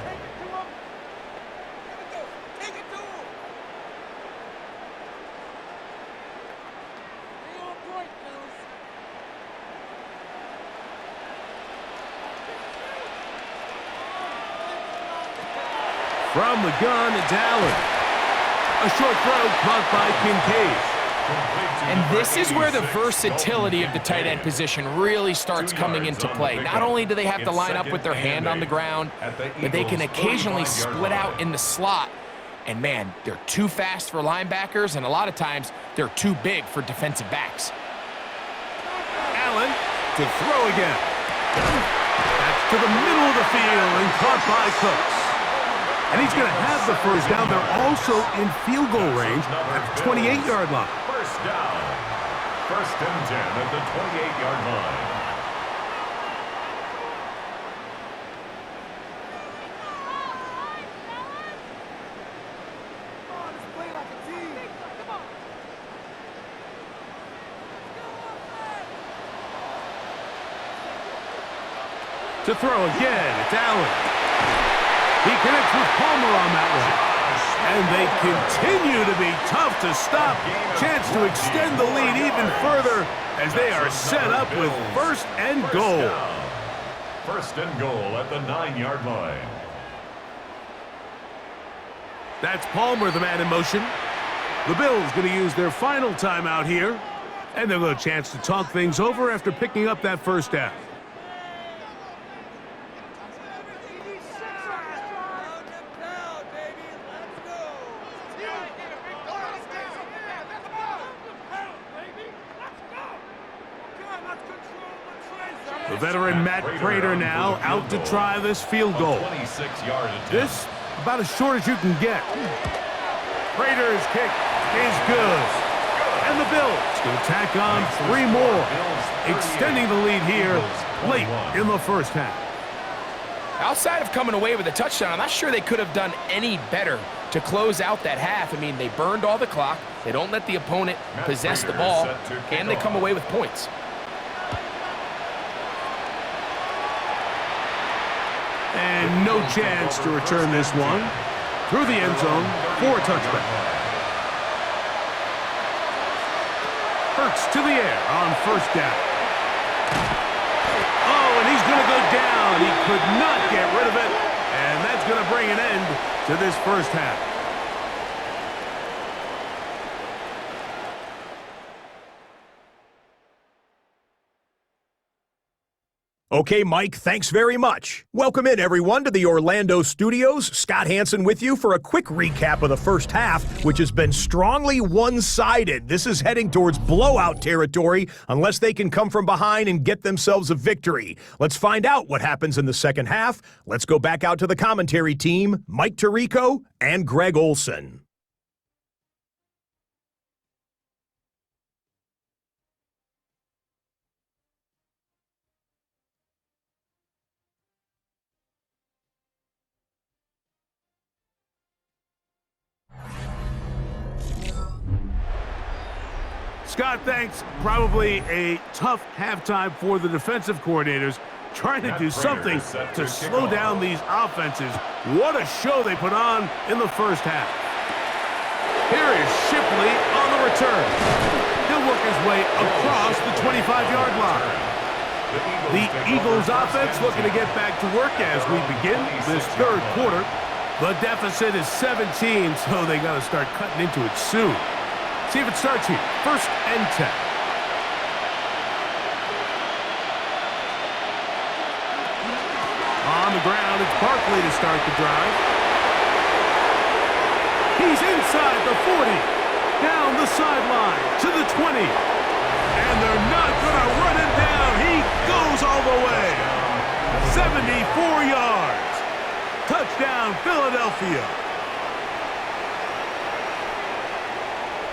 From the gun, it's Allen. A short throw caught by Kincaid. And this is where the versatility of the tight end position really starts coming into play. Not only do they have to line up with their hand on the ground, but they can occasionally split out in the slot. And man, they're too fast for linebackers, and a lot of times they're too big for defensive backs. Allen to throw again. That's to the middle of the field and caught by Cooks. And he's going to have the 1st down. They're also in field goal range at the 28-yard line. 1st down. 1st and 10 at the 28-yard line. To throw again, it's Allen. He connects with Palmer on that one. And they continue to be tough to stop. Chance to extend the lead even further as they are set up with first and goal. First and goal at the 9-yard line. That's Palmer, the man in motion. The Bills going to use their final timeout here. And they'll have a chance to talk things over after picking up that first down. The veteran Matt Prater now out to try this field goal. This about as short as you can get. Prater's kick is good. And the Bills going to tack on 3 more, extending the lead here late in the first half. Outside of coming away with a touchdown, I'm not sure they could have done any better to close out that half. I mean, they burned all the clock. They don't let the opponent possess the ball, and they come away with points. And no chance to return this one through the end zone for a touchback. Hurts to the air on first down. Oh, and he's going to go down. He could not get rid of it, and that's going to bring an end to this first half. Okay, Mike, thanks very much. Welcome in, everyone, to the Orlando studios. Scott Hansen with you for a quick recap of the first half, which has been strongly one-sided. This is heading towards blowout territory unless they can come from behind and get themselves a victory. Let's find out what happens in the second half. Let's go back out to the commentary team, Mike Tirico and Greg Olson. Scott, thanks. Probably a tough halftime for the defensive coordinators, trying to do something to slow down these offenses. What a show they put on in the first half. Here is Shipley on the return. He'll work his way across the 25-yard line. The Eagles offense looking to get back to work as we begin this third quarter. The deficit is 17, so they got to start cutting into it soon. See if it starts here. First and 10. On the ground, it's Barkley to start the drive. He's inside the 40. Down the sideline to the 20. And they're not going to run him down. He goes all the way. 74 yards. Touchdown, Philadelphia.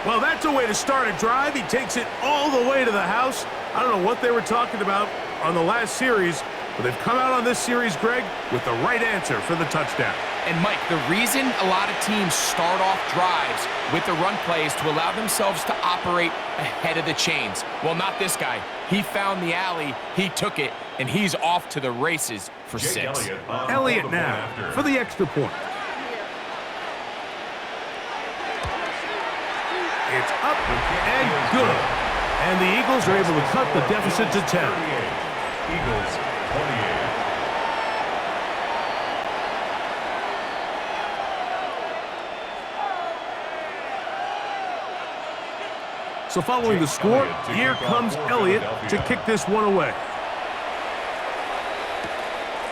Well, that's a way to start a drive. He takes it all the way to the house. I don't know what they were talking about on the last series, but they've come out on this series, Greg, with the right answer for the touchdown. And, Mike, the reason a lot of teams start off drives with the run play is to allow themselves to operate ahead of the chains. Well, not this guy. He found the alley, he took it, and he's off to the races for 6. Elliott now for the extra point. It's up and good. And the Eagles are able to cut the deficit to 10. Eagles 28. So following the score, here comes Elliott to kick this one away.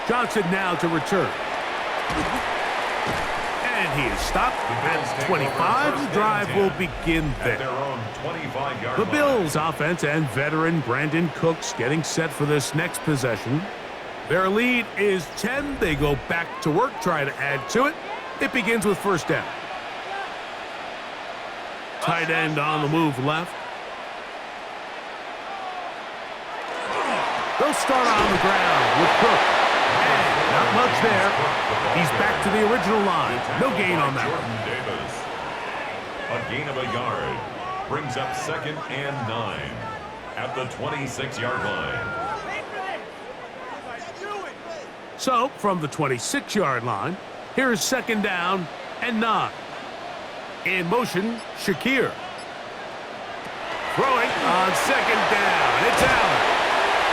Johnson now to return. And he is stopped at 25. The drive will begin there. The Bills offense and veteran Brandon Cooks getting set for this next possession. Their lead is 10. They go back to work, try to add to it. It begins with first down. Tight end on the move left. They'll start on the ground with Cook. And not much there. He's back to the original line. No gain on that one. A gain of a yard brings up 2nd and 9 at the 26-yard line. So, from the 26-yard line, Here's second down and 9. In motion, Shakir. Throwing on second down. It's Allen.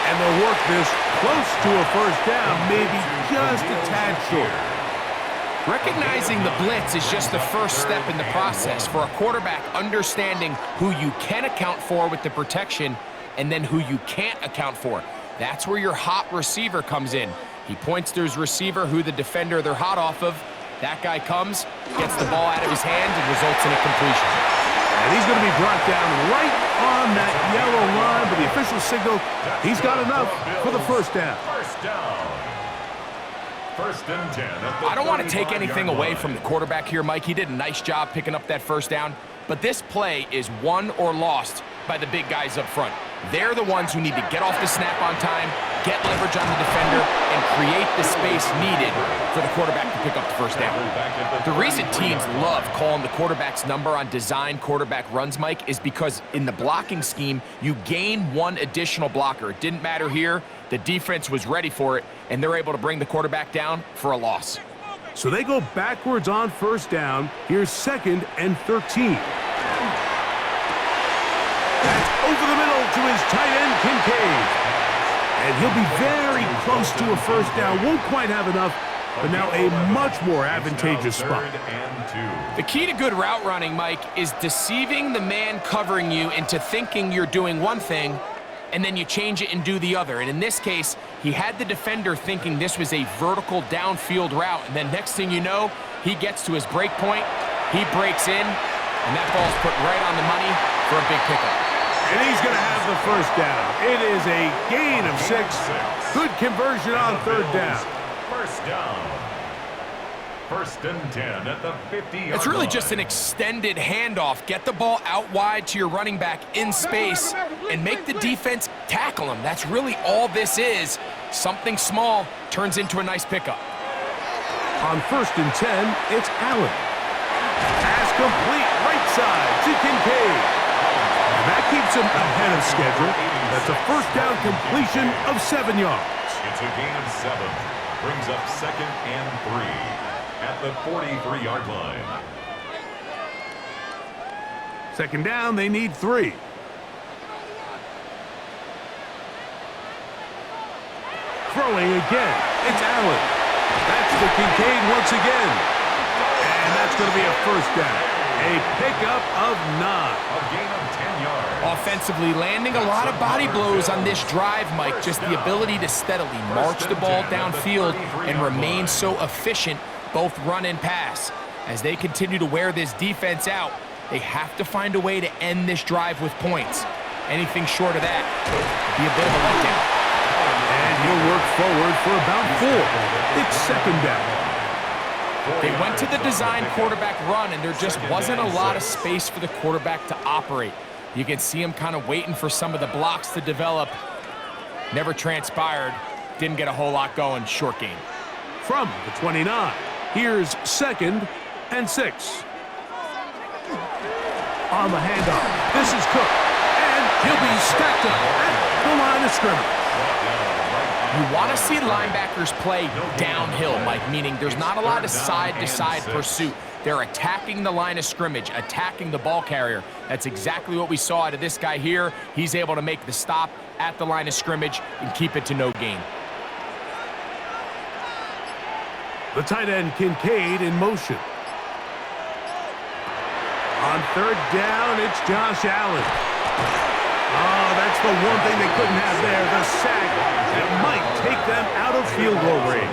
And they'll work this close to a first down, maybe just a tad short. Recognizing the blitz is just the first step in the process for a quarterback understanding who you can account for with the protection and then who you can't account for. That's where your hot receiver comes in. He points to his receiver, who the defender they're hot off of. That guy comes, gets the ball out of his hands, and results in a completion. And he's going to be brought down right on that yellow line, but the official signal, he's got enough for the first down. First down. First and 10. I don't want to take anything away from the quarterback here, Mike. He did a nice job picking up that first down, but this play is won or lost by the big guys up front. They're the ones who need to get off the snap on time, get leverage on the defender, and create the space needed for the quarterback to pick up the first down. The reason teams love calling the quarterback's number on design quarterback runs, Mike, is because in the blocking scheme, you gain one additional blocker. It didn't matter here. The defense was ready for it, and they're able to bring the quarterback down for a loss. So they go backwards on first down. Here's second and 13. That's over the middle to his tight end, Kincaid. And he'll be very close to a first down. Won't quite have enough, but now a much more advantageous spot. The key to good route running, Mike, is deceiving the man covering you into thinking you're doing one thing, and then you change it and do the other. And in this case, he had the defender thinking this was a vertical downfield route, and then next thing you know, he gets to his break point, he breaks in, and that ball's put right on the money for a big pickup. And he's going to have the first down. It is a gain of 6. Good conversion on third down. First down. First and 10 at the 50-yard line. It's really just an extended handoff. Get the ball out wide to your running back in space and make the defense tackle him. That's really all this is. Something small turns into a nice pickup. On first and 10, it's Allen. Pass complete right side to Kincaid. And that keeps him ahead of schedule. That's a first down completion of 7 yards. It's a gain of 7. Brings up second and 3 at the 43-yard line. Second down, they need 3. Throwing again, it's Allen. That's to Kincaid once again. And that's going to be a first down. A pickup of 9. A gain of 10 yards. Offensively, landing a lot of body blows on this drive, Mike. Just the ability to steadily march the ball downfield and remain so efficient, both run and pass. As they continue to wear this defense out, they have to find a way to end this drive with points. Anything short of that would be a bit of a letdown. And he'll work forward for about 4. It's second down. They went to the design quarterback run, and there just wasn't a lot of space for the quarterback to operate. You can see him kind of waiting for some of the blocks to develop. Never transpired. Didn't get a whole lot going. Short game. From the 29, here's second and 6. On the handoff, this is Cook. And he'll be stacked up at the line of scrimmage. You want to see linebackers play downhill, Mike, meaning there's not a lot of side-to-side pursuit. They're attacking the line of scrimmage, attacking the ball carrier. That's exactly what we saw out of this guy here. He's able to make the stop at the line of scrimmage and keep it to no gain. The tight end, Kincaid, in motion. On third down, it's Josh Allen. Oh, that's the one thing they couldn't have there, the sack that might take them out of field goal range.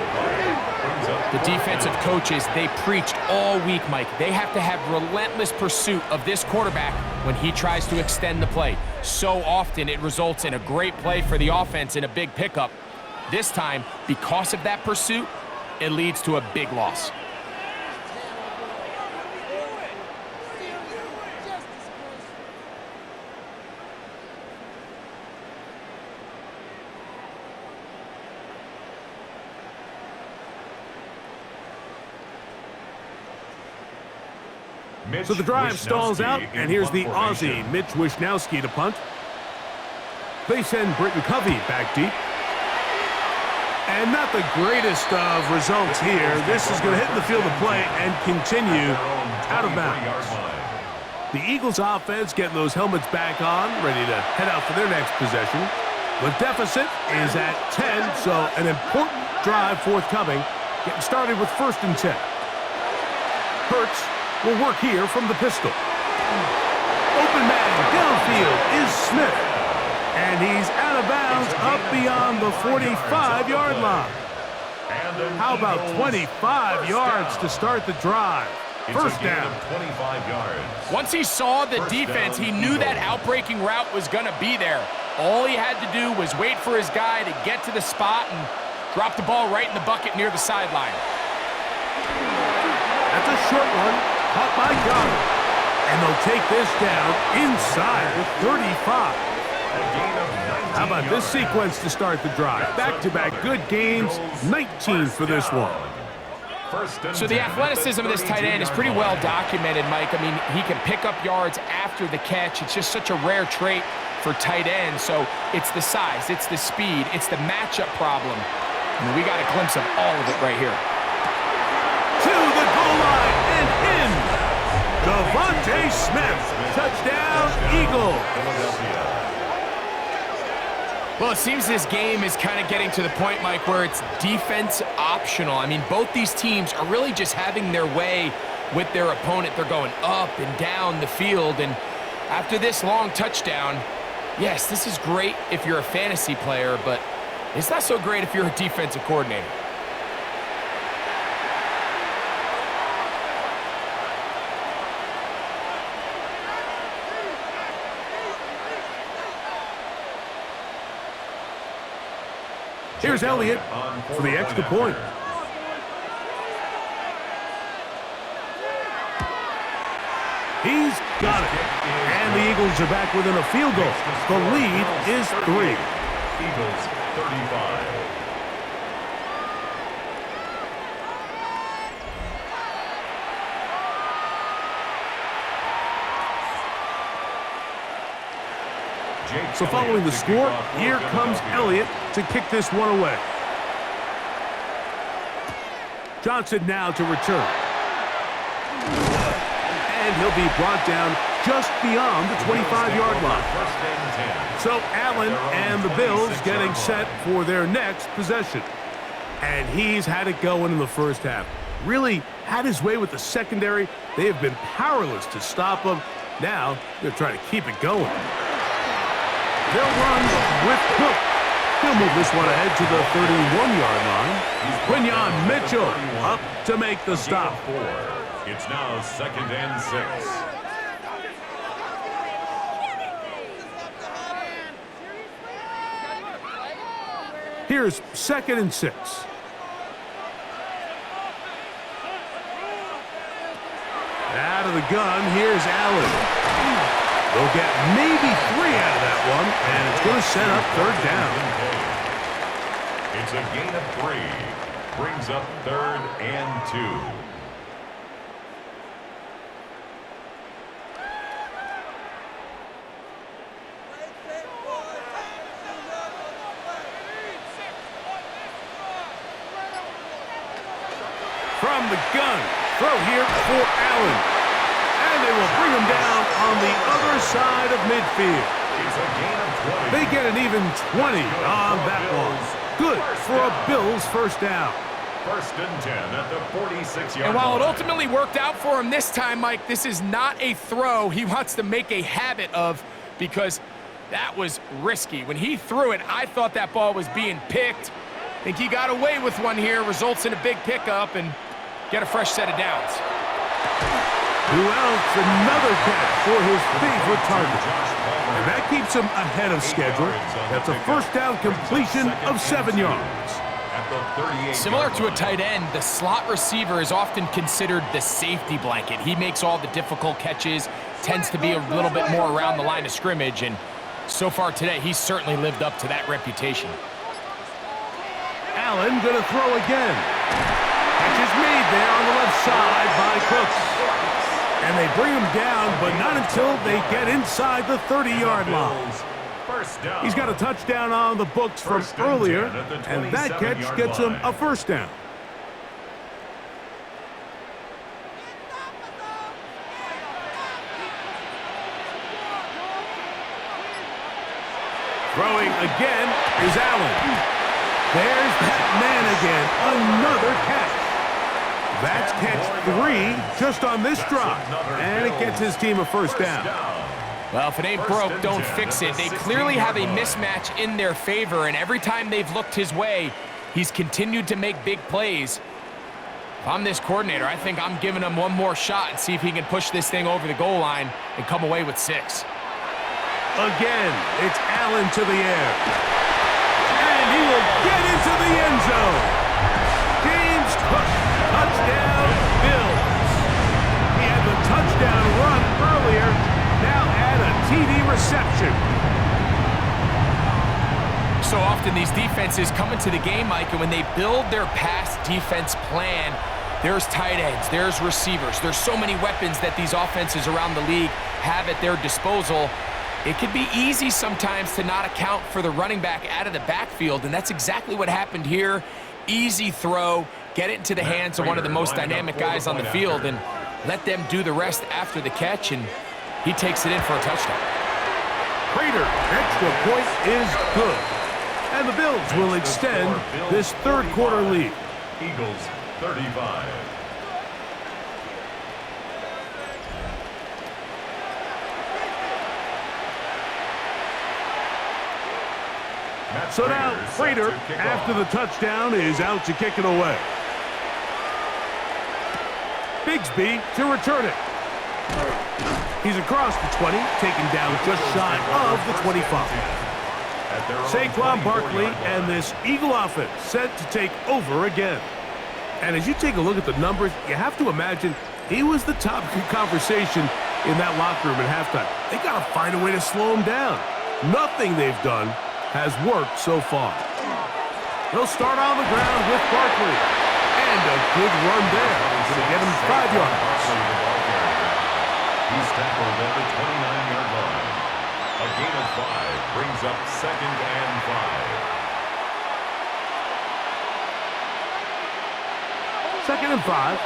The defensive coaches, they preached all week, Mike. They have to have relentless pursuit of this quarterback when he tries to extend the play. So often it results in a great play for the offense and a big pickup. This time, because of that pursuit, it leads to a big loss. So the drive stalls out, and here's the Aussie, Mitch Wishnowsky, to punt. They send Britton Covey back deep. And not the greatest of results here. This is going to hit the field of play and continue out of bounds. The Eagles offense getting those helmets back on, ready to head out for their next possession. The deficit is at 10, so an important drive forthcoming. Getting started with 1st and 10. Hurts will work here from the pistol. Open man downfield is Smith. And he's out of bounds up beyond the 45-yard line. How about 25 yards to start the drive? First down. 25 yards. Once he saw the defense, he knew that outbreaking route was going to be there. All he had to do was wait for his guy to get to the spot and drop the ball right in the bucket near the sideline. That's a short one, caught by Goddard. And they'll take this down inside the 35. How about this sequence to start the drive? Back-to-back good gains, 19 for this one. So the athleticism of this tight end is pretty well documented, Mike. I mean, he can pick up yards after the catch. It's just such a rare trait for tight ends. So it's the size, it's the speed, it's the matchup problem. I mean, we got a glimpse of all of it right here. To the goal line and in. Devontae Smith, touchdown, Eagles. Well, it seems this game is kind of getting to the point, Mike, where it's defense optional. I mean, both these teams are really just having their way with their opponent. They're going up and down the field, and after this long touchdown, yes, this is great if you're a fantasy player, but it's not so great if you're a defensive coordinator. Here's Elliott for the extra point. He's got it. And the Eagles are back within a field goal. The lead is 3. Eagles 35. So following the score, here comes Elliott to kick this one away. Johnson now to return. And he'll be brought down just beyond the 25-yard line. So Allen and the Bills getting set for their next possession. And he's had it going in the first half. Really had his way with the secondary. They have been powerless to stop him. Now they're trying to keep it going. They'll run with Cook. He'll move this one ahead to the 31-yard line. Quinyon Mitchell up to make the stop. It's now 2nd and 6. Here's 2nd and 6. Out of the gun, here's Allen. They'll get maybe 3 out of that one, and it's going to set up 3rd down. It's a gain of 3. Brings up 3rd and 2. From the gun, throw here for Allen. And they will bring him down on the other side of midfield. It's a gain of 20. They get an even 20 on that one. Good for a Bills first down. 1st and 10 at the 46-yard line. And while it ultimately worked out for him this time, Mike, this is not a throw he wants to make a habit of, because that was risky. When he threw it, I thought that ball was being picked. I think he got away with one here, results in a big pickup, and get a fresh set of downs. Who else? Another catch for his favorite target. And that keeps him ahead of schedule. That's a first down completion of 7 yards. Similar to a tight end, the slot receiver is often considered the safety blanket. He makes all the difficult catches, tends to be a little bit more around the line of scrimmage, and so far today, he's certainly lived up to that reputation. Allen going to throw again. Catch is made there on the left side by Cooks. And they bring him down, but not until they get inside the 30-yard line. First down. He's got a touchdown on the books from earlier, and that catch gets him a first down. Throwing again is Allen. There's that man again. Another catch. That's catch 3 just on this drive, and it gets his team a first down. Well, if it ain't broke, don't fix it. They clearly have a mismatch in their favor, and every time they've looked his way, he's continued to make big plays. If I'm this coordinator, I think I'm giving him one more shot and see if he can push this thing over the goal line and come away with 6. Again, it's Allen to the air. And he will get into the end zone. James Cook, touchdown, Bills. He had the touchdown run earlier, now add a TD reception. So often these defenses come into the game, Mike, and when they build their pass defense plan, there's tight ends, there's receivers, there's so many weapons that these offenses around the league have at their disposal. It can be easy sometimes to not account for the running back out of the backfield, and that's exactly what happened here. Easy throw, get it into the hands of one of the most dynamic guys on the field, and let them do the rest after the catch, and he takes it in for a touchdown. Prater, extra point is good. And the Bills will extend this third quarter lead. Eagles 35. So now, Prater, after the touchdown, is out to kick it away. Bigsby to return it. He's across the 20, taken down just shy of the 25. Saquon Barkley and this Eagle offense set to take over again. And as you take a look at the numbers, you have to imagine he was the topic of conversation in that locker room at halftime. They got to find a way to slow him down. Nothing they've done has worked so far. He'll start on the ground with Barkley. And a good run there. Going to get him 5 yards. He's tackled at the 29-yard line. A gain of 5 brings up 2nd and 5. 2nd and 5.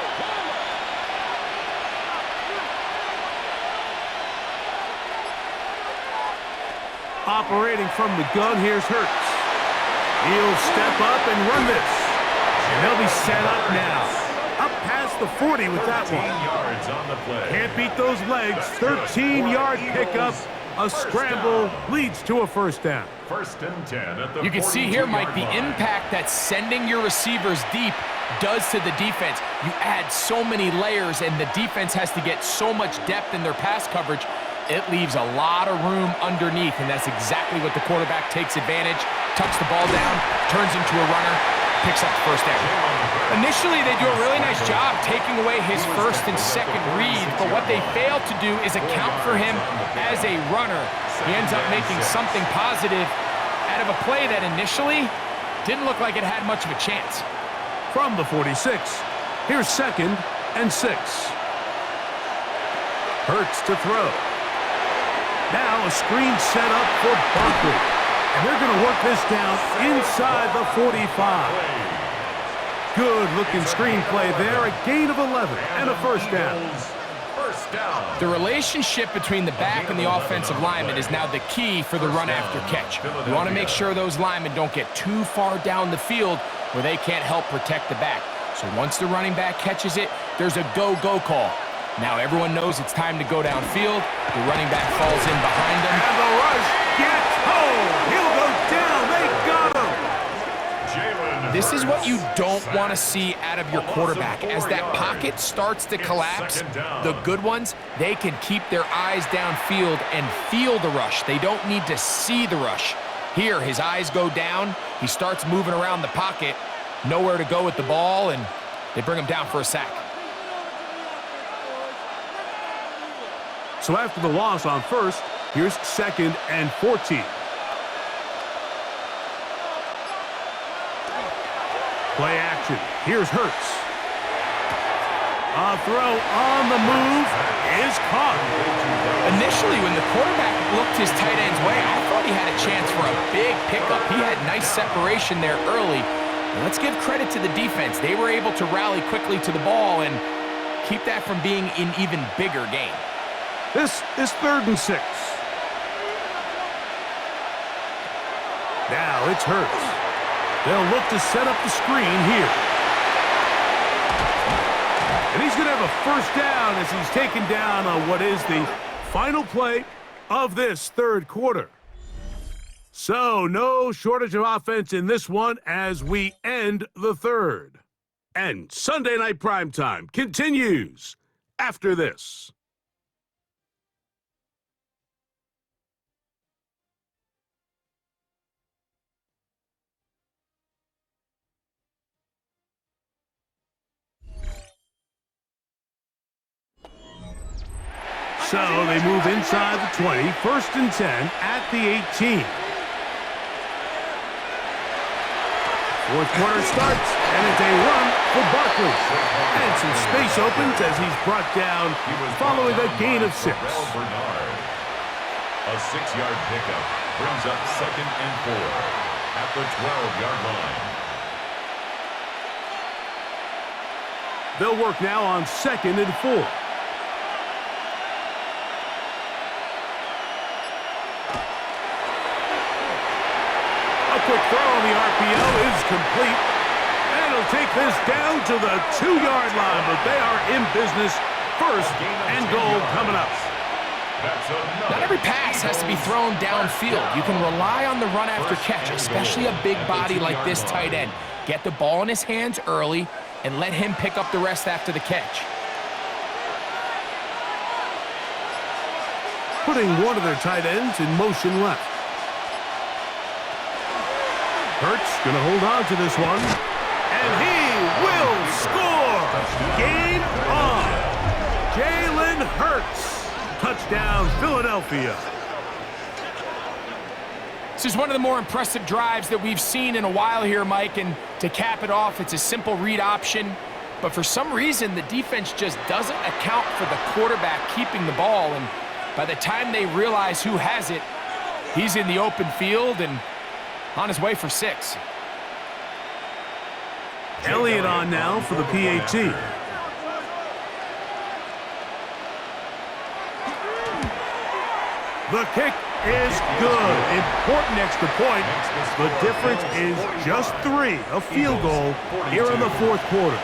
Operating from the gun, here's Hurts. He'll step up and run this. And they'll be set up now. Up past the 40 with that one. Yards on the play. Can't beat those legs. 13-yard pickup. A scramble leads to a first down. 1st and 10 at the You can see here, Mike, the impact that sending your receivers deep does to the defense. You add so many layers, and the defense has to get so much depth in their pass coverage. It leaves a lot of room underneath, and that's exactly what the quarterback takes advantage. Tucks the ball down, turns into a runner, picks up the first down. Initially, they do a really nice job taking away his 1st and 2nd reads, but what they fail to do is account for him as a runner. He ends up making something positive out of a play that initially didn't look like it had much of a chance. From the 46, here's 2nd and 6. Hurts to throw. Now a screen set up for Barkley. And they're going to work this down inside the 45. Good-looking screenplay there. A gain of 11 and a first down. The relationship between the back and the offensive lineman is now the key for the run after catch. You want to make sure those linemen don't get too far down the field where they can't help protect the back. So once the running back catches it, there's a go-go call. Now everyone knows it's time to go downfield. The running back falls in behind him. And the rush gets home. He'll go down. They got him. This is what you don't want to see out of your quarterback. As that pocket starts to collapse, the good ones, they can keep their eyes downfield and feel the rush. They don't need to see the rush. Here, his eyes go down. He starts moving around the pocket. Nowhere to go with the ball, and they bring him down for a sack. So after the loss on 1st, here's 2nd and 14. Play action. Here's Hurts. A throw on the move is caught. Initially, when the quarterback looked his tight end's way, I thought he had a chance for a big pickup. He had nice separation there early. And let's give credit to the defense. They were able to rally quickly to the ball and keep that from being an even bigger game. This is 3rd and 6. Now it's Hurts. They'll look to set up the screen here. And he's going to have a first down as he's taken down on what is the final play of this 3rd quarter. So no shortage of offense in this one as we end the 3rd. And Sunday Night Primetime continues after this. So they move inside the 20, 1st and 10 at the 18. 4th quarter starts, and it's a run for Barkley. And some space opens as he's brought down following a gain of 6. A 6-yard pickup brings up 2nd and 4 at the 12-yard line. They'll work now on 2nd and 4. Quick throw on the RPO is complete. And he'll take this down to the 2-yard line, but they are in business. 1st and goal coming up. Not every pass has to be thrown downfield. You can rely on the run after catch, especially a big body like this tight end. Get the ball in his hands early and let him pick up the rest after the catch. Putting one of their tight ends in motion left. Hurts going to hold on to this one, and he will score! Game on! Jalen Hurts! Touchdown, Philadelphia. This is one of the more impressive drives that we've seen in a while here, Mike, and to cap it off, it's a simple read option, but for some reason, the defense just doesn't account for the quarterback keeping the ball, and by the time they realize who has it, he's in the open field and on his way for 6. Elliott on now for the PAT. The kick is good. Important extra point. The difference is just 3. A field goal here in the 4th quarter.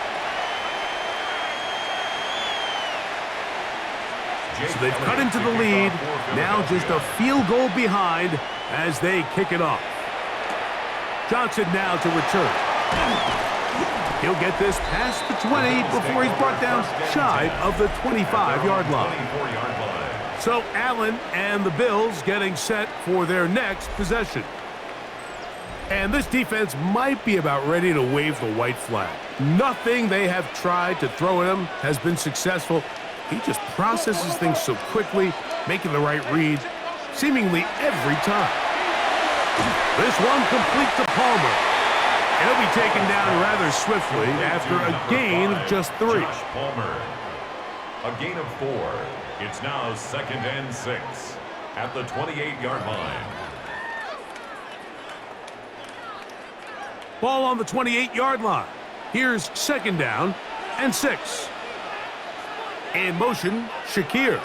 So they've cut into the lead. Now just a field goal behind as they kick it off. Johnson now to return. He'll get this past the 20 before he's brought down shy of the 25-yard line. So Allen and the Bills getting set for their next possession. And this defense might be about ready to wave the white flag. Nothing they have tried to throw at him has been successful. He just processes things so quickly, making the right read seemingly every time. This one complete to Palmer. And he'll be taken down rather swiftly after a gain of just 3. Palmer, a gain of 4. It's now 2nd and 6 at the 28-yard line. Ball on the 28-yard line. Here's 2nd down and 6. In motion, Shakir.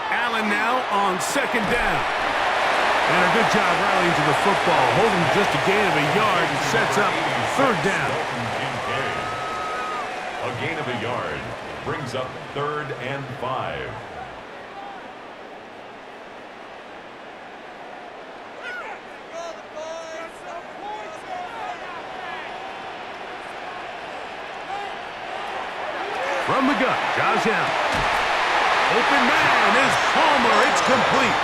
Allen now on 2nd down. And a good job rallying to the football, holding just a gain of a yard and sets up 3rd down. A gain of a yard brings up 3rd and 5. From the gun, Josh Allen. Open man is Palmer. It's complete.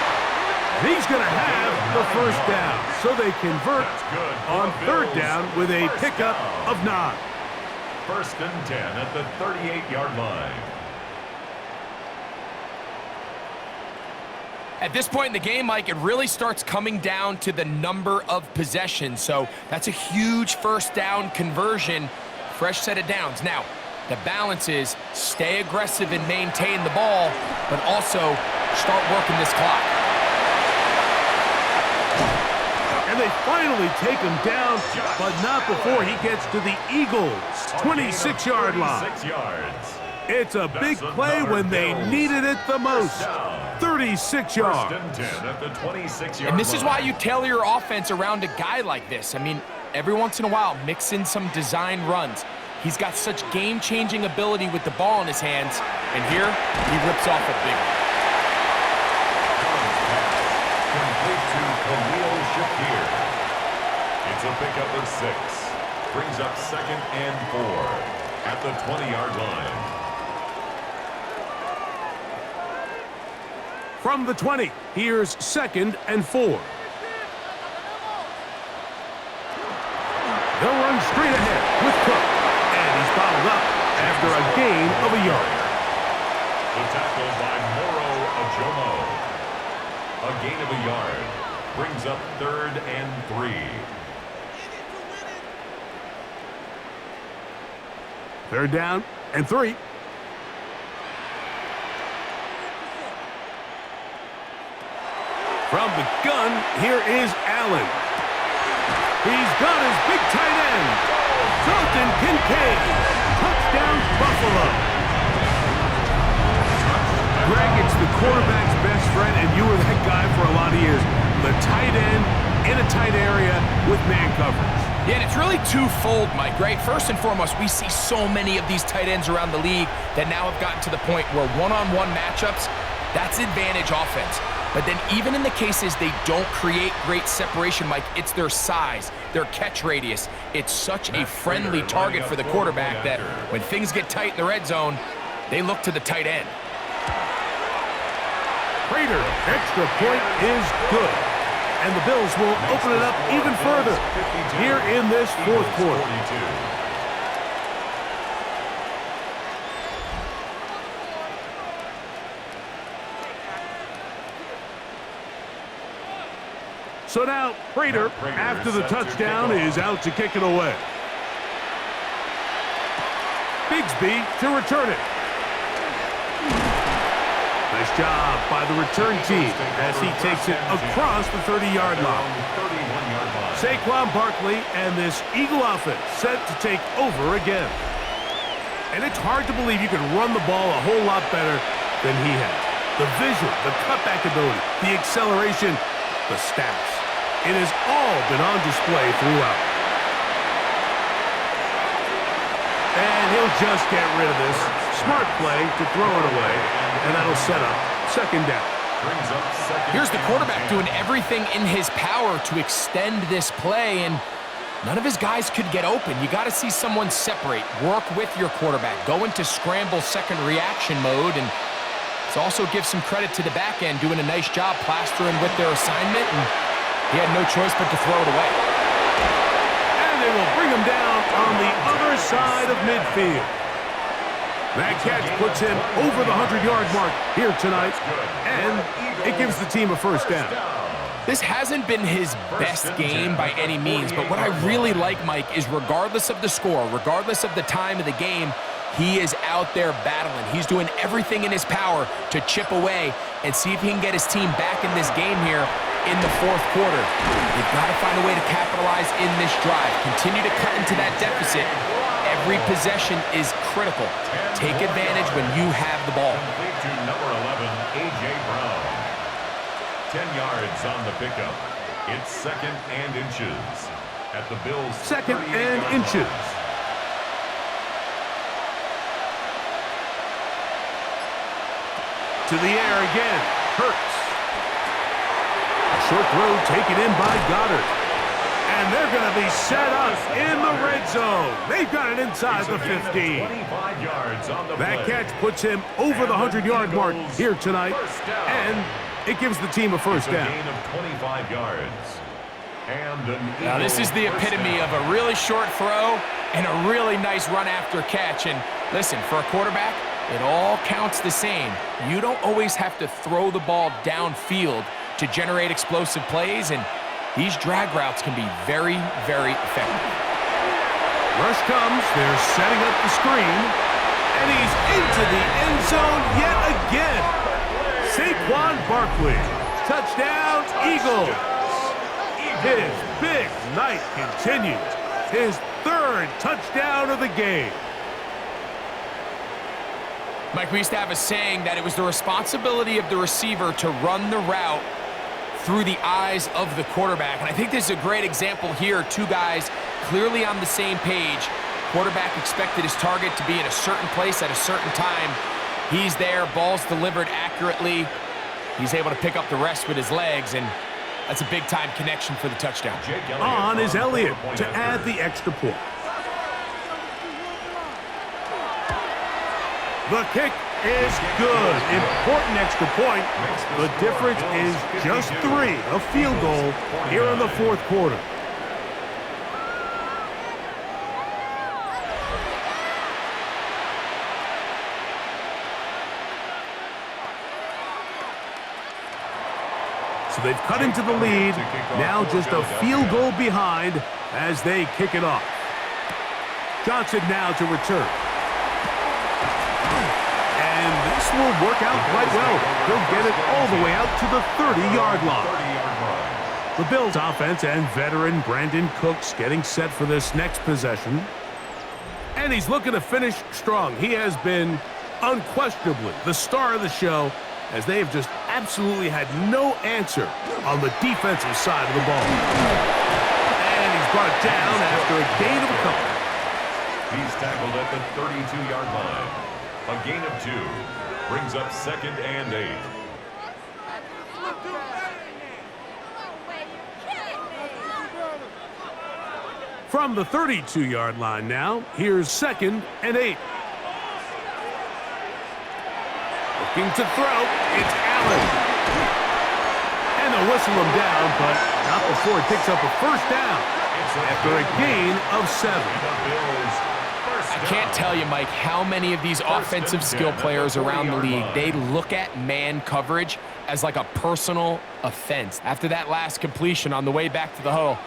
He's going to have the 1st down. So they convert on 3rd down with a pickup of 9. 1st and 10 at the 38-yard line. At this point in the game, Mike, it really starts coming down to the number of possessions. So that's a huge 1st down conversion. Fresh set of downs. Now, the balance is stay aggressive and maintain the ball, but also start working this clock. they finally take him down, but not before he gets to the Eagles' 26-yard line. It's a big play when they needed it the most. 36 yards. And this is why you tailor your offense around a guy like this. I mean, every once in a while, mix in some design runs. He's got such game-changing ability with the ball in his hands, and here, he rips off a big one. Complete to Khalil Shakir. It's a pickup of 6. Brings up 2nd and 4 at the 20-yard line. From the 20, here's 2nd and 4. They'll run straight ahead with Cook. And he's bottled up after a gain of a yard. The tackle by Moro Ajomo. A gain of a yard. Brings up 3rd and 3. 3rd down and 3. From the gun, here is Allen. He's got his big tight end, Dalton Kincaid. Touchdown, Buffalo. Greg, it's the quarterback's best friend, and you were that guy for a lot of years. The tight end in a tight area with man coverage. Yeah, and it's really twofold, Mike, right? First and foremost, we see so many of these tight ends around the league that now have gotten to the point where one-on-one matchups, that's advantage offense. But then even in the cases they don't create great separation, Mike, it's their size, their catch radius. It's such a friendly target for the quarterback that when things get tight in the red zone, they look to the tight end. Prater, extra point is good. And the Bills will open it up even further here in this 4th quarter. So now, Prater, after the touchdown, is out to kick it away. Bigsby to return it. Nice job by the return team as he takes it across the 30-yard line. Saquon Barkley and this Eagle offense set to take over again. And it's hard to believe you can run the ball a whole lot better than he has. The vision, the cutback ability, the acceleration, the stats. It has all been on display throughout. And he'll just get rid of this. Smart play to throw it away, and that'll set up 2nd down. Here's the quarterback doing everything in his power to extend this play, and none of his guys could get open. You got to see someone separate, work with your quarterback, go into scramble second reaction mode, and let's also give some credit to the back end doing a nice job plastering with their assignment, and he had no choice but to throw it away. And they will bring him down on the other side of midfield. That catch puts him over the 100-yard mark here tonight, and it gives the team a 1st down. This hasn't been his best game by any means, but what I really like, Mike, is regardless of the score, regardless of the time of the game, he is out there battling. He's doing everything in his power to chip away and see if he can get his team back in this game here in the 4th quarter. They've got to find a way to capitalize in this drive. Continue to cut into that deficit. Every possession is critical. Take advantage when you have the ball. Complete to number 11, A.J. Brown. 10 yards on the pickup. It's 2nd and inches at the Bills' 2nd and inches. To the air again. Hurts. A short throw taken in by Goddard. And they're going to be set up in the red zone. They've got it inside the 15. That catch puts him over the 100-yard mark here tonight. And it gives the team a 1st down. Gain of 25 yards. Now this is the epitome of a really short throw and a really nice run after catch. And listen, for a quarterback, it all counts the same. You don't always have to throw the ball downfield to generate explosive plays, and these drag routes can be very, very effective. Rush comes. They're setting up the screen. And he's into the end zone yet again. Saquon Barkley. Touchdown, Eagles. His big night continues. His third touchdown of the game. Mike, we used to have a saying that it was the responsibility of the receiver to run the route through the eyes of the quarterback. And I think this is a great example here. Two guys clearly on the same page. Quarterback expected his target to be in a certain place at a certain time. He's there, ball's delivered accurately. He's able to pick up the rest with his legs, and that's a big-time connection for the touchdown. On is Elliott to add the extra point. The kick is good. Important extra point. The difference is just 3, a field goal here in the fourth quarter. So they've cut into the lead. Now just a field goal behind as they kick it off. Johnson now to return. And this will work out quite well. He'll get it all the way out to the 30-yard line. The Bills offense and veteran Brandon Cooks getting set for this next possession. And he's looking to finish strong. He has been unquestionably the star of the show, as they have just absolutely had no answer on the defensive side of the ball. And he's brought down after a gain of a couple. He's tackled at the 32-yard line. A gain of 2 brings up 2nd and 8. From the 32-yard line now, here's 2nd and 8. Looking to throw, it's Allen. And they'll whistle him down, but not before it picks up a first down after a gain of 7. I can't tell you, Mike, how many of these offensive skill players around the league, they look at man coverage as like a personal offense. After that last completion on the way back to the huddle,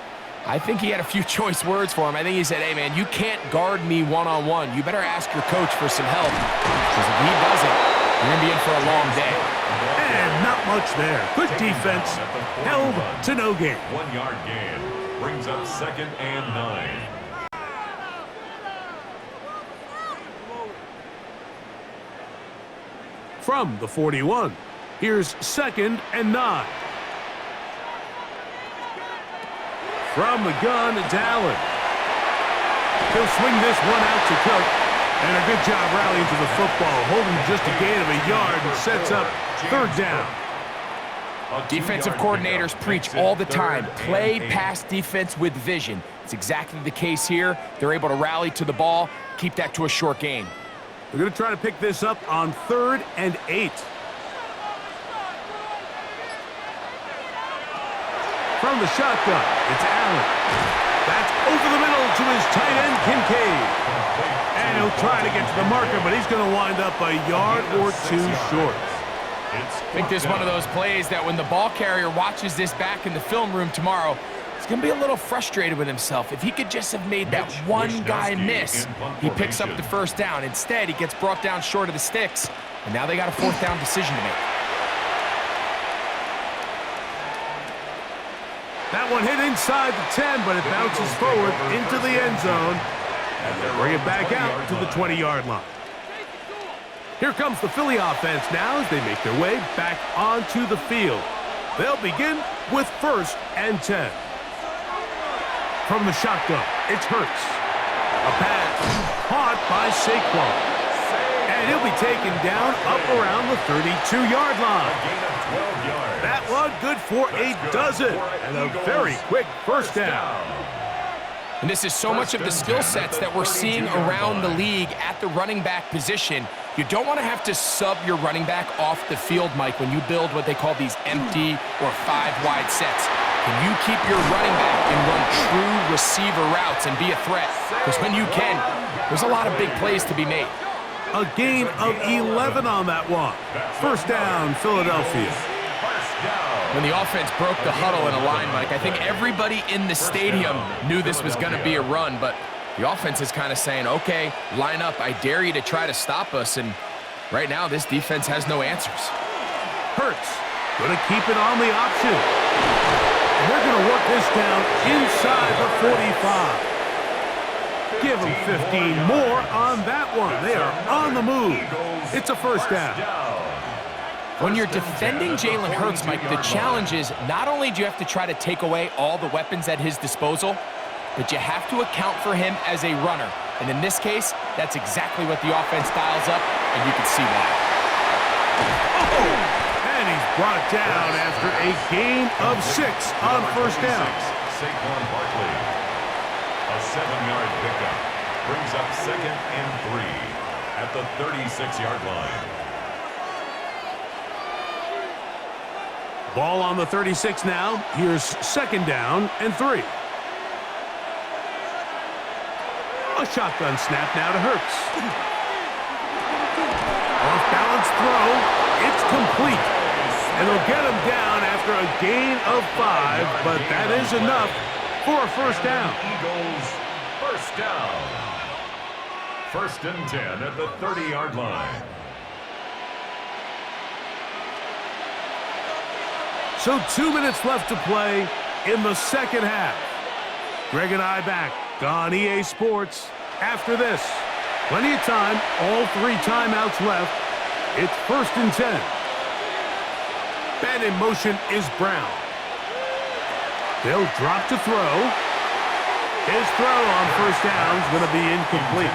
I think he had a few choice words for him. I think he said, hey, man, you can't guard me one-on-one. You better ask your coach for some help, because if he doesn't, you're going to be in for a long day. And not much there. Good defense. Held to no gain. 1-yard gain brings up 2nd and 9. From the 41, here's 2nd and 9. From the gun, it's Allen. He'll swing this one out to Cook. And a good job rallying to the football, holding just a gain of a yard and sets up 3rd down. Defensive coordinators preach all the time, play pass defense with vision. It's exactly the case here. They're able to rally to the ball, keep that to a short gain. They're going to try to pick this up on 3rd and 8. From the shotgun, it's Allen. That's over the middle to his tight end, Kincaid. And he'll try to get to the marker, but he's going to wind up a yard or 2 short. I think this is one of those plays that when the ball carrier watches this back in the film room tomorrow, he's going to be a little frustrated with himself. If he could just have made that one guy miss, he picks up the 1st down. Instead, he gets brought down short of the sticks, and now they got a 4th down decision to make. That one hit inside the 10, but it bounces forward into the end zone. And they'll bring it back out to the 20-yard line. Here comes the Philly offense now as they make their way back onto the field. They'll begin with 1st and 10. From the shotgun, it's Hurts. A pass caught by Saquon. And he'll be taken down up around the 32-yard line. That one good for a dozen and a very quick 1st down. And this is so much of the skill sets that we're seeing around the league at the running back position. You don't want to have to sub your running back off the field, Mike, when you build what they call these empty or 5-wide sets. Can you keep your running back and run true receiver routes and be a threat? Because when you can, there's a lot of big plays to be made. A gain of 11 on that one. 1st down, Philadelphia. When the offense broke the huddle in a line, Mike, I think everybody in the stadium knew this was going to be a run, but the offense is kind of saying, okay, line up. I dare you to try to stop us, and right now this defense has no answers. Hurts going to keep it on the option. And they're going to work this down inside the 45. Give them 15 more on that one. They are on the move. It's a first down. When you're defending Jalen Hurts, Mike, the challenge is not only do you have to try to take away all the weapons at his disposal, but you have to account for him as a runner. And in this case, that's exactly what the offense dials up, and you can see why. Oh! And he's brought down after a gain of 6 on first down. Saquon Barkley. A 7-yard pickup brings up 2nd and 3 at the 36-yard line. Ball on the 36 now. Here's 2nd down and 3. A shotgun snap now to Hurts. Off-balance throw. It's complete. And they'll get him down after a gain of 5, but that is enough for a first down. Eagles, first down. 1st and 10 at the 30-yard line. So 2 minutes left to play in the second half. Greg and I back on EA Sports after this. Plenty of time, all 3 timeouts left. It's 1st and 10. Man in motion is Brown. They'll drop to throw. His throw on first down is going to be incomplete.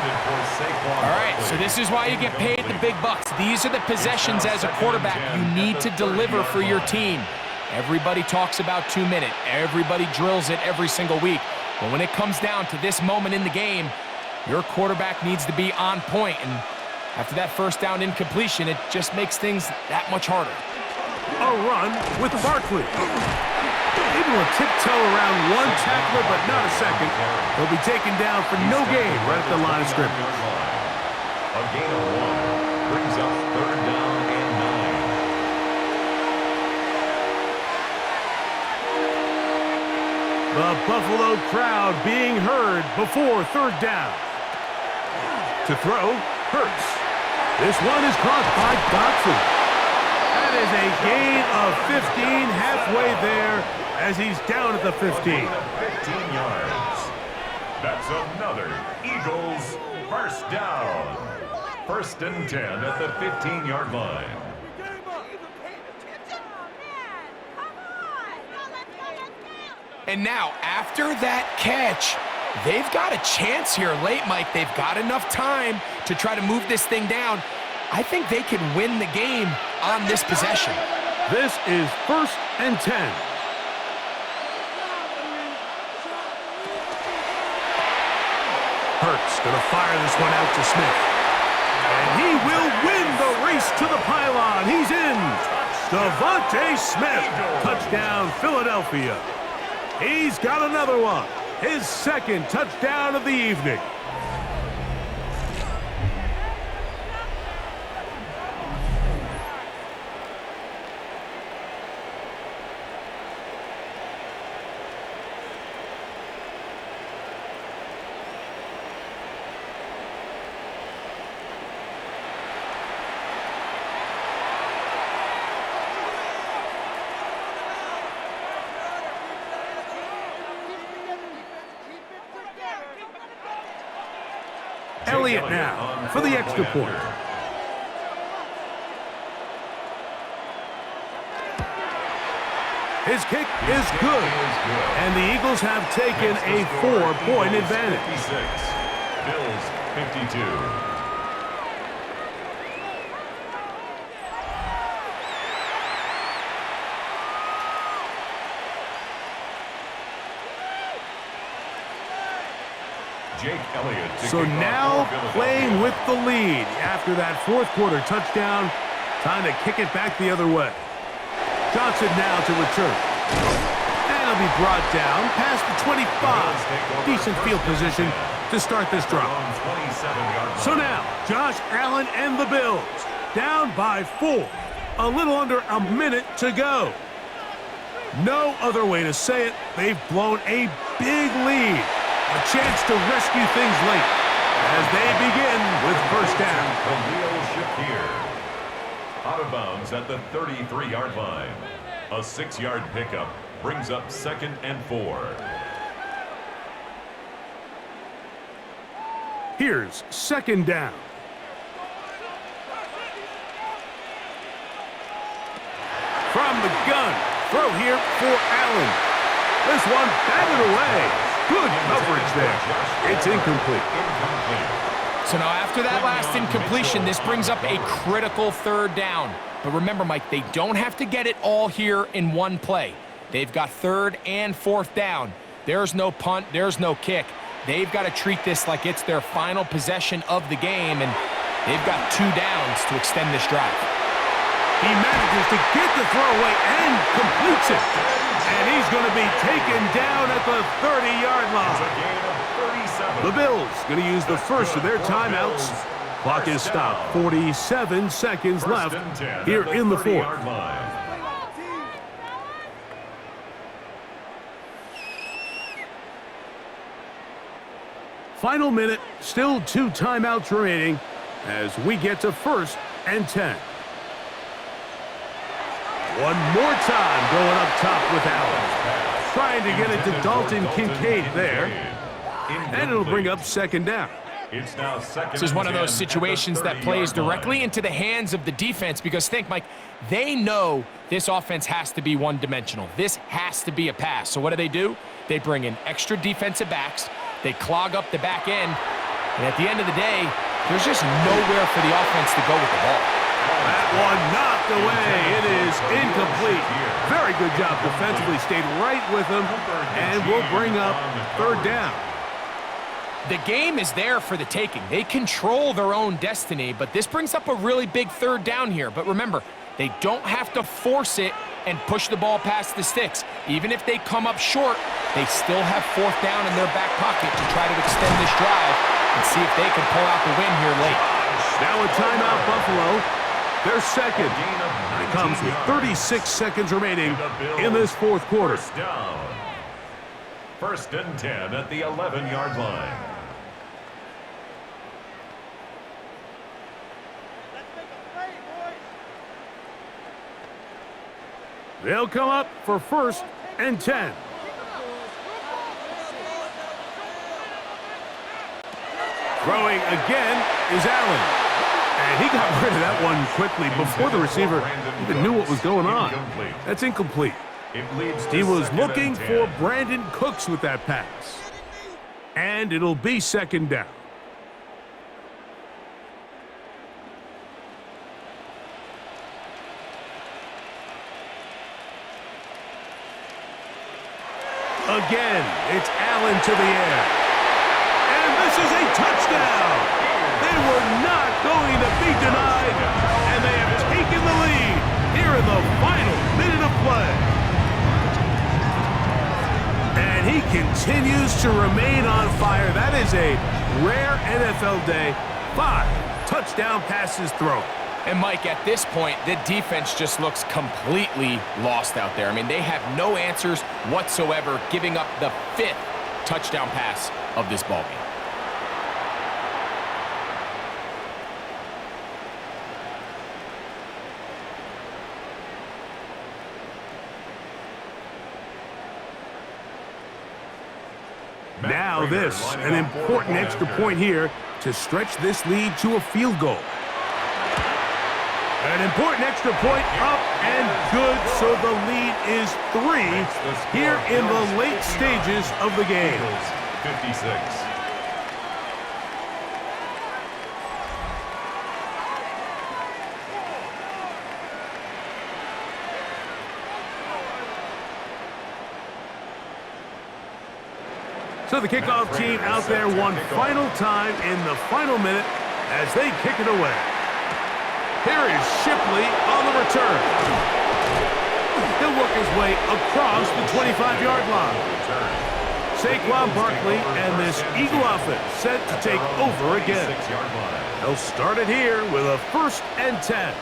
All right, so this is why you get paid the big bucks. These are the possessions as a quarterback you need to deliver for your team. Everybody talks about 2 minute. Everybody drills it every single week. But when it comes down to this moment in the game, your quarterback needs to be on point. And after that first down incompletion, it just makes things that much harder. A run with Barkley. Able to tiptoe around one tackler, but not a second. He'll be taken down for no gain right at the line of scrimmage. A gain of 1 brings up 3rd down and 9. The Buffalo crowd being heard before 3rd down. To throw, Hurts. This one is caught by Dotson. That is a gain of 15, halfway there as he's down at the 15. 15 yards. That's another Eagles first down. 1st and 10 at the 15-yard line. And now, after that catch, they've got a chance here late, Mike. They've got enough time to try to move this thing down. I think they can win the game on this possession. This is 1st and 10. Hurts going to fire this one out to Smith. And he will win the race to the pylon. He's in. Devontae Smith. Touchdown, Philadelphia. He's got another one. His 2nd touchdown of the evening. Elliott now for the extra point. His kick is good, and the Eagles have taken a 4-point advantage. 56, Bills 52. So now playing with the lead after that 4th quarter touchdown. Time to kick it back the other way. Johnson now to return. And he'll be brought down past the 25. Decent field position to start this drive. So now, Josh Allen and the Bills down by 4. A little under a minute to go. No other way to say it. They've blown a big lead. A chance to rescue things late as they begin with first down. Khalil Shakir out of bounds at the 33-yard line. A 6-yard pickup brings up 2nd and 4. Here's 2nd down. From the gun, throw here for Allen. This one batted away. Good coverage there. It's incomplete. So now after that last incompletion, this brings up a critical 3rd down. But remember, Mike, they don't have to get it all here in one play. They've got 3rd and 4th down. There's no punt, there's no kick. They've got to treat this like it's their final possession of the game, and they've got 2 downs to extend this drive. He manages to get the throw away and completes it. And he's going to be taken down at the 30-yard line. The Bills going to use the first of their timeouts. Clock is stopped. 47 seconds left here in the 4th. Final minute, still 2 timeouts remaining as we get to 1st and 10. One more time going up top with Allen. Trying to get it to Dalton Kincaid there. And it'll bring up 2nd down. It's now 2nd. This is one of those situations that plays directly into the hands of the defense because think, Mike, they know this offense has to be one-dimensional. This has to be a pass. So what do? They bring in extra defensive backs. They clog up the back end. And at the end of the day, there's just nowhere for the offense to go with the ball. That one knocked away. It is incomplete. Very good job defensively. Stayed right with him. And we'll bring up 3rd down. The game is there for the taking. They control their own destiny, but this brings up a really big 3rd down here. But remember, they don't have to force it and push the ball past the sticks. Even if they come up short, they still have 4th down in their back pocket to try to extend this drive and see if they can pull out the win here late. Now a timeout, Buffalo. Their 2nd. And it comes with 36 seconds remaining in this 4th quarter. 1st and 10 at the 11-yard line. They'll come up for 1st and 10. Throwing again is Allen. And he got rid of that one quickly before the receiver even knew what was going on. That's incomplete. He was looking for Brandon Cooks with that pass. And it'll be 2nd down. Again, it's Allen to the air. And this is a touchdown. They were not going to be denied, and they have taken the lead here in the final minute of play. And he continues to remain on fire. That is a rare NFL day. 5 touchdown passes thrown. And, Mike, at this point, the defense just looks completely lost out there. I mean, they have no answers whatsoever, giving up the 5th touchdown pass of this ballgame. Now this, an important extra point here to stretch this lead to a field goal. An important extra point up and good, so the lead is 3 here in the late stages of the game. 56. So the kickoff team out there one final time in the final minute as they kick it away. Here is Shipley on the return. He'll work his way across the 25-yard line. Saquon Barkley and this Eagle offense set to take over again. They'll start it here with a 1st and 10.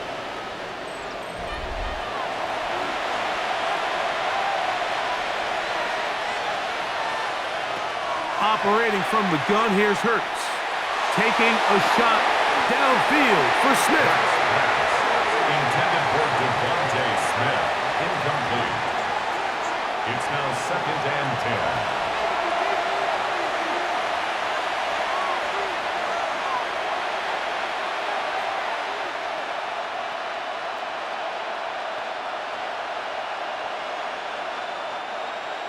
Operating from the gun, here's Hurts. Taking a shot downfield for Smith. Intended for Devontae Smith. Incomplete. It's and 10.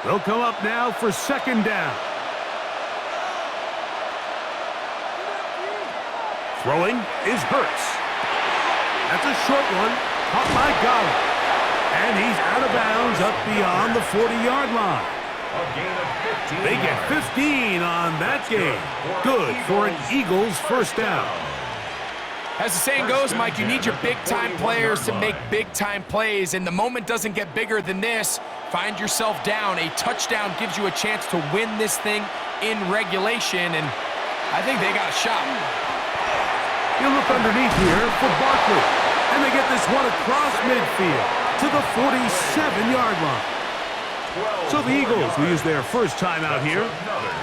They'll come up now for second down. Throwing is Hurts. That's a short one. Caught by Golladay. And he's out of bounds up beyond the 40-yard line. A gain of 15. They get 15 on that game. Good for an Eagles first down. As the saying goes, Mike, you need your big-time players to make big-time plays, and the moment doesn't get bigger than this. Find yourself down. A touchdown gives you a chance to win this thing in regulation, and I think they got a shot. You look underneath here for Barkley, and they get this one across midfield to the 47-yard line. So the Eagles will use their first timeout here,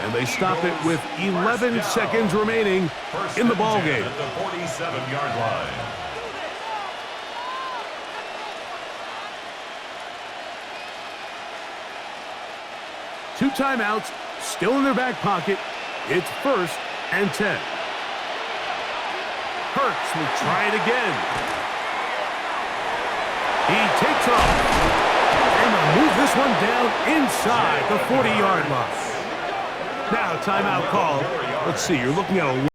and they stop it with 11 seconds remaining in the ballgame. At the 47-yard line. Two timeouts still in their back pocket. It's 1st and 10. Hurts will try it again. He takes off. And they'll move this one down inside the 40-yard line. Now, timeout call. Let's see, you're looking at a